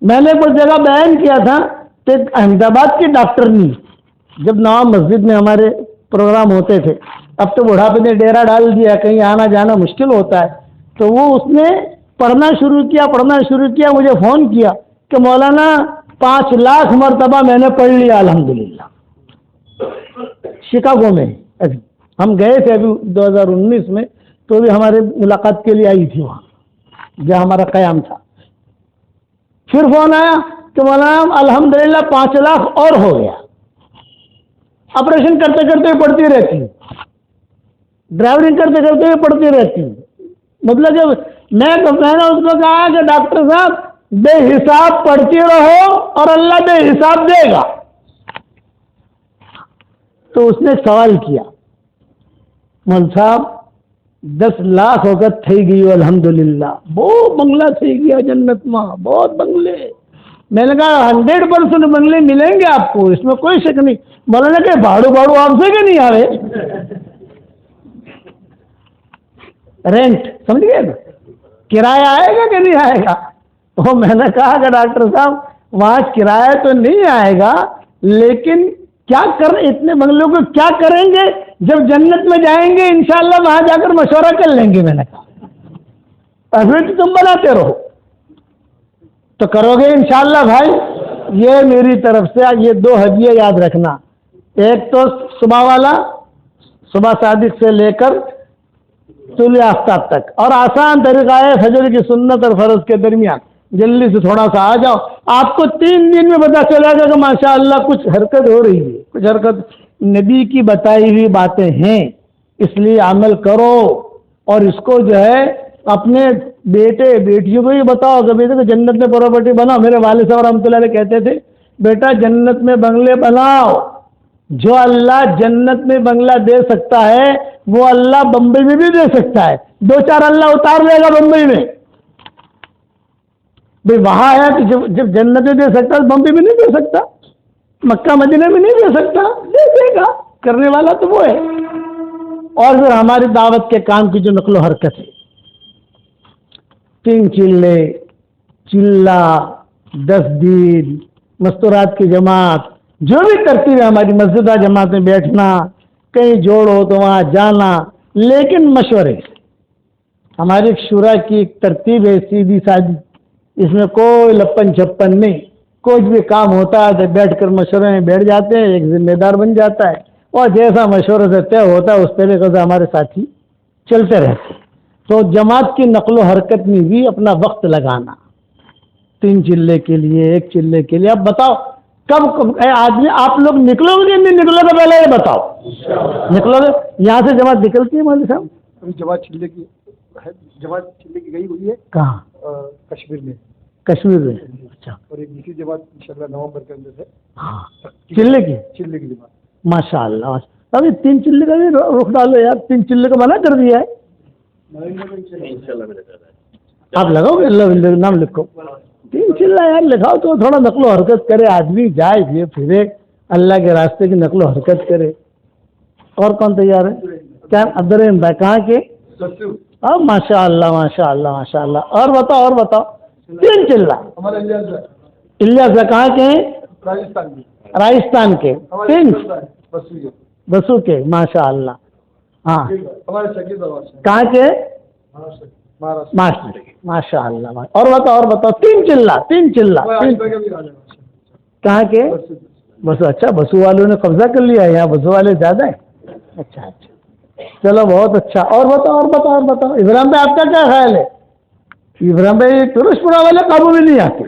میں نے کچھ جگہ بیان کیا تھا کہ احمد آباد کی ڈاکٹرنی، جب نواب مسجد میں ہمارے پروگرام ہوتے تھے، اب تو بڑھاپے نے ڈیرا ڈال دیا، کہیں آنا جانا مشکل ہوتا ہے، تو وہ اس نے پڑھنا شروع کیا. مجھے فون کیا کہ مولانا 5 لاکھ مرتبہ میں نے پڑھ لیا الحمدللہ. شکاگو میں ابھی ہم گئے تھے، ابھی 2019 میں، تو بھی ہمارے ملاقات کے لیے آئی تھی وہاں جہاں ہمارا قیام تھا. پھر فون آیا کہ مولانا الحمدللہ 5 لاکھ اور ہو گیا. آپریشن کرتے کرتے پڑھتی رہتی ہوں، ڈرائیورنگ کرتے کرتے پڑھتی رہتی ہوں. مطلب جب میں نے اس کو کہا کہ ڈاکٹر صاحب بے حساب پڑھتی رہو اور اللہ بے حساب دے گا. تو اس نے سوال کیا، مول صاحب 10 لاکھ وقت تھی گئی الحمدللہ، بہت بنگلہ تھی گیا جنت میں، بہت بنگلے. میں نے کہا 100% بنگلے ملیں گے آپ کو، اس میں کوئی شک نہیں. مولانا کہ بھاڑو آپ سے کہ نہیں آئے رینٹ، سمجھ گئے نا، کرایہ آئے گا کہ نہیں آئے گا. تو میں نے کہا کہ ڈاکٹر صاحب وہاں کرایہ تو نہیں آئے گا، لیکن کیا کر اتنے بنگلوں کو کیا کریں گے؟ جب جنت میں جائیں گے انشاءاللہ وہاں جا کر مشورہ کر لیں گے. میں نے کہا ابھی تو تم بناتے رہو تو کرو گے انشاءاللہ بھائی. یہ میری طرف سے یہ 2 ہدیے یاد رکھنا. ایک تو صبح والا، صبح صادق سے لے کر طلوع آفتاب تک، اور آسان طریقہ ہے فجر کی سنت اور فرض کے درمیان جلدی سے تھوڑا سا آ جاؤ. آپ کو 3 دن میں پتا چلے گا کہ ماشاءاللہ کچھ حرکت ہو رہی ہے. کچھ حرکت نبی کی بتائی ہوئی باتیں ہیں، اس لیے عمل کرو. اور اس کو جو ہے اپنے بیٹے بیٹیوں کو بھی بتاؤ کہ بیٹے تو جنت میں پراپرٹی بناؤ. میرے والد صاحب رحمۃ اللہ علیہ کہتے تھے بیٹا جنت میں بنگلے بناؤ. جو اللہ جنت میں بنگلہ دے سکتا ہے وہ اللہ بمبئی میں بھی دے سکتا ہے. 2-4 اللہ اتار لے گا بمبئی میں. بھائی وہاں ہے تو جب جنت میں دے سکتا ہے بمبئی میں نہیں دے سکتا، مکہ مدینہ میں نہیں دے سکتا. دے گا، کرنے والا تو وہ ہے. اور پھر ہماری دعوت کے کام کی جو نقل و حرکت ہے، 3 چلے، چلہ، 10 دین، مستورات کی جماعت، جو بھی ترتیب ہے ہماری مسجدہ جماعت میں بیٹھنا، کہیں جوڑ ہو تو وہاں جانا، لیکن مشورے سے. ہماری ایک شورا کی ایک ترتیب ہے سیدھی سادی، اس میں کوئی لپن چھپن نہیں. کچھ بھی کام ہوتا ہے تو بیٹھ کر مشورے میں بیٹھ جاتے ہیں، ایک ذمہ دار بن جاتا ہے اور جیسا مشورے سے طے ہوتا ہے اس طریقے سے ہمارے ساتھی چلتے رہتے ہیں. تو جماعت کی نقل و حرکت میں بھی اپنا وقت لگانا. 3 چلے کے لیے، 1 چلے کے لیے. اب بتاؤ کب آدمی آپ لوگ نکلو گے نہیں نکلو گے؟ پہلے یہ بتاؤ. نکلو گے؟ یہاں سے جماعت نکلتی ہے مولوی صاحب؟ جماعت چلے کی گئی ہوئی ہے. کہاں؟ کشمیر میں. کشمیر میں. اچھا. اور ایک دوسری جماعت انشاءاللہ نومبر کے اندر ہے. ہاں چلے کی جماعت. ماشاء اللہ. ابھی 3 چلے کا بھی رخ ڈالو یار. 3 چلے کا منع کر دیا ہے. آپ لگاؤ گے؟ اللہ نام لکھو. 3 چلہ یار لکھاؤ تو تھوڑا نقل و حرکت کرے آدمی، جائے پھرے اللہ کے راستے کی نقل و حرکت کرے. اور کون تیار ہے؟ کیا عبدالرحیم بھائی کہاں کے؟ ماشاء اللہ ماشاء اللہ ماشاء اللہ. اور بتاؤ 3 چلہ. الیاس کہاں کے ہیں؟ راجستھان کے. 3 بسو کے. ماشاء اللہ. ہاں کہاں کے؟ مہاراشٹر. ماشاء اللہ. اور بتاؤ 3 چلہ. کہاں کے؟ بسو. اچھا بسو والوں نے قبضہ کر لیا ہے، یہاں بسو والے زیادہ ہیں. اچھا چلو بہت اچھا. اور بتاؤ ابراہیم بھائی آپ کا کیا خیال ہے؟ ابراہیم بھائی پیروز پورہ والے قابو میں نہیں آتے.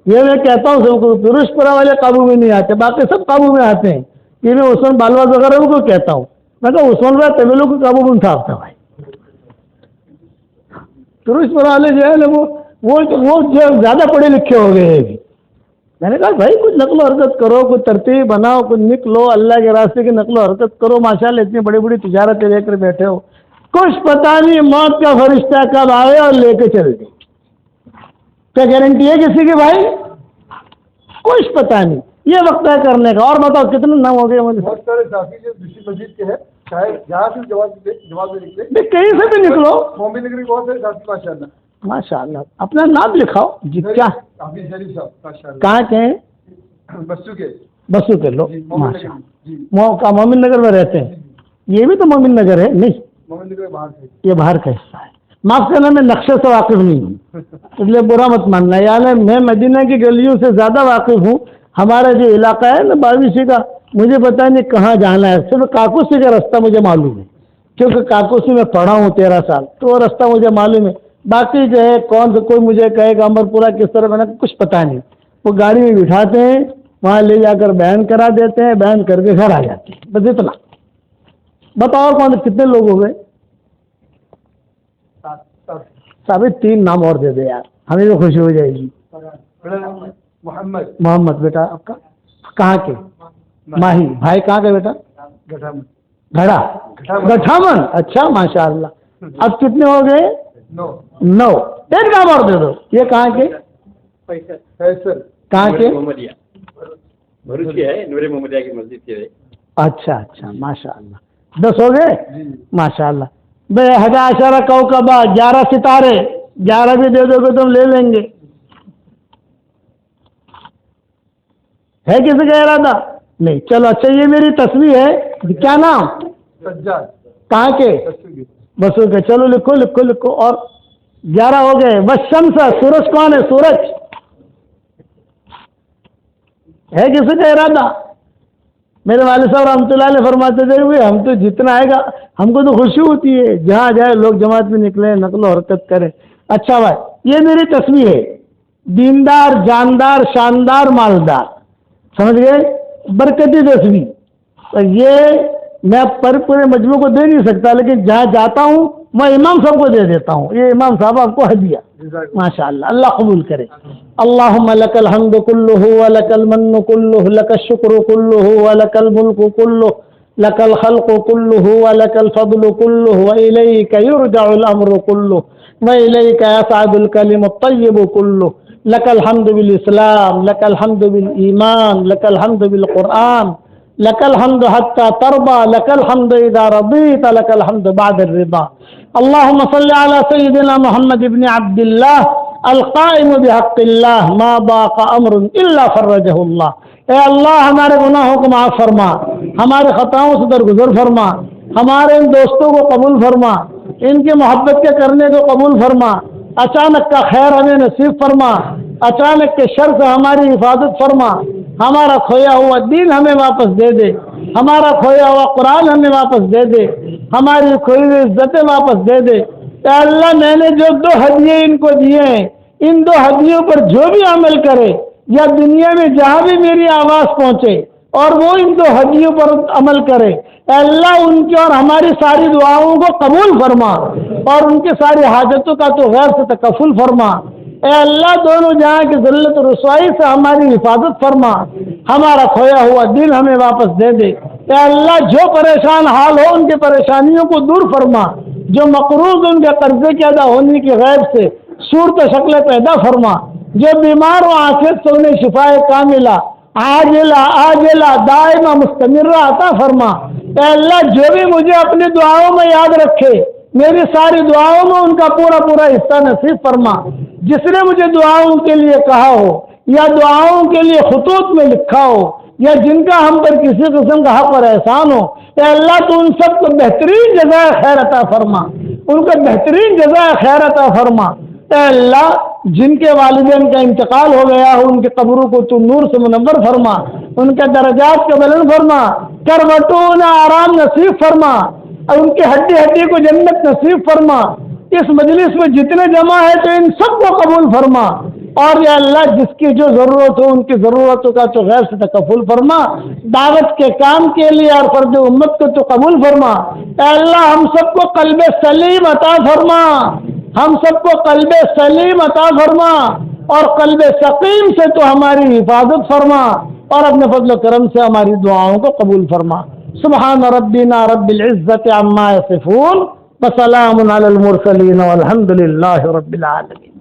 یہ میں کہتا ہوں سب کو، پیروز پورہ والے قابو میں نہیں آتے، باقی سب قابو میں آتے ہیں. یہ میں عثمان بالواز وغیرہ کو کہتا ہوں، میں کہا عثمان بھائی طویلوں کو قابو میں اٹھا تھا بھائی. پیروز پورہ والے جو ہے نا وہ جو زیادہ پڑھے لکھے ہو گئے ہیں. میں نے کہا بھائی کچھ نقل و حرکت کرو، کوئی ترتیب بناؤ، کچھ نکلو، اللہ کے راستے کی نقل و حرکت کرو. ماشاءاللہ اتنی بڑی بڑی تجارتیں لے کر بیٹھے ہو، کچھ پتہ نہیں موت کا فرشتہ کب آئے اور لے کے چل دے. کیا گارنٹی ہے کسی کی بھائی؟ کچھ پتہ نہیں. یہ وقت ہے کرنے کا. اور بتاؤ کتنے نام ہو گئے؟ بہت سارے ساتھی جو دوسری مسجد کے ہیں، چاہے جہاں سے جواب میں نکلے، کہیں سے بھی نکلو. مومن نگر بہت سارے ساتھی ماشاءاللہ. ماشاءاللہ. اپنا نام لکھاؤ جی. کیا حافظ شریف صاحب ماشاءاللہ. کہاں کے ہیں؟ بسو کے لوگ. مومن نگر میں رہتے ہیں. یہ بھی تو مومن نگر ہے نہیں؟ مومن نگر باہر سے. یہ باہر کا حصہ ہے. معاف کرنا میں نقشے سے واقف نہیں ہوں، اس لیے برا مت ماننا. یعنی میں مدینہ کی گلیوں سے زیادہ واقف ہوں. ہمارا جو علاقہ ہے نا 22 کا، مجھے پتہ نہیں کہاں جانا ہے. صرف کاکوسی کا رستہ مجھے معلوم ہے، کیونکہ کاکوسی میں پڑھا ہوں 13 سال، تو وہ رستہ مجھے معلوم ہے. باقی جو ہے کون سے کوئی مجھے کہے گا امر پورہ کس طرح بنا، کچھ پتہ نہیں. وہ گاڑی میں بٹھاتے ہیں، وہاں لے جا کر بیان کرا دیتے ہیں، بیان کر کے گھر آ جاتے ہیں، بس اتنا. بتاؤ کون کتنے لوگ ہو گئے؟ ثابت 3 نام اور دے دے یار، ہمیں بھی خوشی ہو جائے گی. محمد بیٹا آپ کا کہاں کے؟ ماہی. بھائی کہاں کا بیٹا؟ گھڑا گٹھامن. اچھا ماشاء اللہ. اب کتنے ہو گئے؟ 9. ایک نام اور دے دو. یہ کہاں کے؟ کہاں کے؟ بھروچ کی ہے، نور محمدیہ کی مسجد کے. اچھا ماشاء اللہ. 10 ہو گئے ماشاء اللہ. بے 11 کوکبہ 11 ستارے. 11 بھی دے دو گے تم لے لیں گے. ہے کسی کا ارادہ؟ نہیں چلو اچھا یہ میری تصویر ہے. کیا نام؟ سجاد کہاں کے؟ تصویر بسو کے. چلو لکھو لکھو لکھو. اور 11 ہو گئے. والشمس سورج کون ہے؟ سورج ہے کسی کا ارادہ؟ میرے والد صاحب رحمۃ اللہ علیہ فرماتے تھے ہوئے ہم تو جتنا آئے گا ہم کو تو خوشی ہوتی ہے جہاں جائے لوگ جماعت میں نکلیں نقل و حرکت کریں. اچھا بھائی یہ میری تصویر ہے. دیندار جاندار شاندار مالدار سمجھ گئے برکتی تصویر. تو یہ میں پر پورے مجموع کو دے نہیں سکتا لیکن جہاں جاتا ہوں میں امام صاحب کو دے دیتا ہوں. یہ امام صاحب آپ کو ہدیہ ماشاء اللہ اللہ قبول کرے. اللہم لک الحمد کلہ ولک المن کلہ لک الشکر کلہ ولک الملک کلہ لک الخلق کلہ ولک الفضل کلہ والیک یرجع الامر کلہ والیک یصعد الکلم الطیب کلہ لک الحمد بالاسلام لک الحمد بالایمان لک الحمد بالقرآن لك الحمد حتى ترضى لك الحمد إذا رضيت لك الحمد بعد الرضا. اللهم صل على سيدنا محمد بن عبد الله القائم بحق الله ما ضاق أمر إلا فرجه الله. اے اللہ ہمارے گناہوں کو معاف فرما، ہمارے خطاؤں سے درگزر فرما، ہمارے ان دوستوں کو قبول فرما، ان کی محبت کے کرنے کو قبول فرما، اچانک کا خیر ہمیں نصیب فرما، اچانک کے شر سے ہماری حفاظت فرما، ہمارا کھویا ہوا دین ہمیں واپس دے دے، ہمارا کھویا ہوا قرآن ہمیں واپس دے دے، ہماری کھوئی ہوئی عزتیں واپس دے دے. اے اللہ میں نے جو 2 ہدیے ان کو دیے ہیں ان 2 ہدیوں پر جو بھی عمل کرے یا دنیا میں جہاں بھی میری آواز پہنچے اور وہ ان 2 ہدیوں پر عمل کرے، اے اللہ ان کی اور ہماری ساری دعاؤں کو قبول فرما اور ان کی ساری حاجتوں کا تو غیر سے تکفل فرما. اے اللہ دونوں جہاں کی ذلت و رسوائی سے ہماری حفاظت فرما، ہمارا کھویا ہوا دل ہمیں واپس دے دے. اے اللہ جو پریشان حال ہو ان کی پریشانیوں کو دور فرما، جو مقروض ان کے قرضے کے ادا ہونے کی غیب سے صورت شکل پیدا فرما، جو بیمار و عافیت سے انہیں شفائے کاملہ عاجلہ دائمہ مستمرہ عطا فرما. اے اللہ جو بھی مجھے اپنی دعاؤں میں یاد رکھے میری ساری دعاؤں میں ان کا پورا حصہ نصیب فرما. جس نے مجھے دعاؤں کے لیے کہا ہو یا دعاؤں کے لیے خطوط میں لکھا ہو یا جن کا ہم پر کسی قسم کا حق اور احسان ہو، اے اللہ تو ان سب کو بہترین جزائے خیر عطا فرما، ان کو بہترین جزائے خیر عطا فرما. اے اللہ جن کے والدین کا انتقال ہو گیا ہو ان کے قبروں کو تو نور سے منور فرما، ان کے درجات کو بلند فرما، کروٹوں آرام نصیب فرما اور ان کی ہڈی ہڈی کو جنت نصیب فرما. اس مجلس میں جتنے جمع ہے تو ان سب کو قبول فرما اور یا اللہ جس کی جو ضرورت ہو ان کی ضرورتوں کا تو غیر سے تکفل فرما. دعوت کے کام کے لیے اور فرد امت کو تو قبول فرما. اے اللہ ہم سب کو قلب سلیم عطا فرما، ہم سب کو قلب سلیم عطا فرما اور قلب سقیم سے تو ہماری حفاظت فرما اور اپنے فضل و کرم سے ہماری دعاؤں کو قبول فرما. سبحان ربنا رب العزت عما یصفون وسلام علی المرسلین والحمد للہ رب العالمین.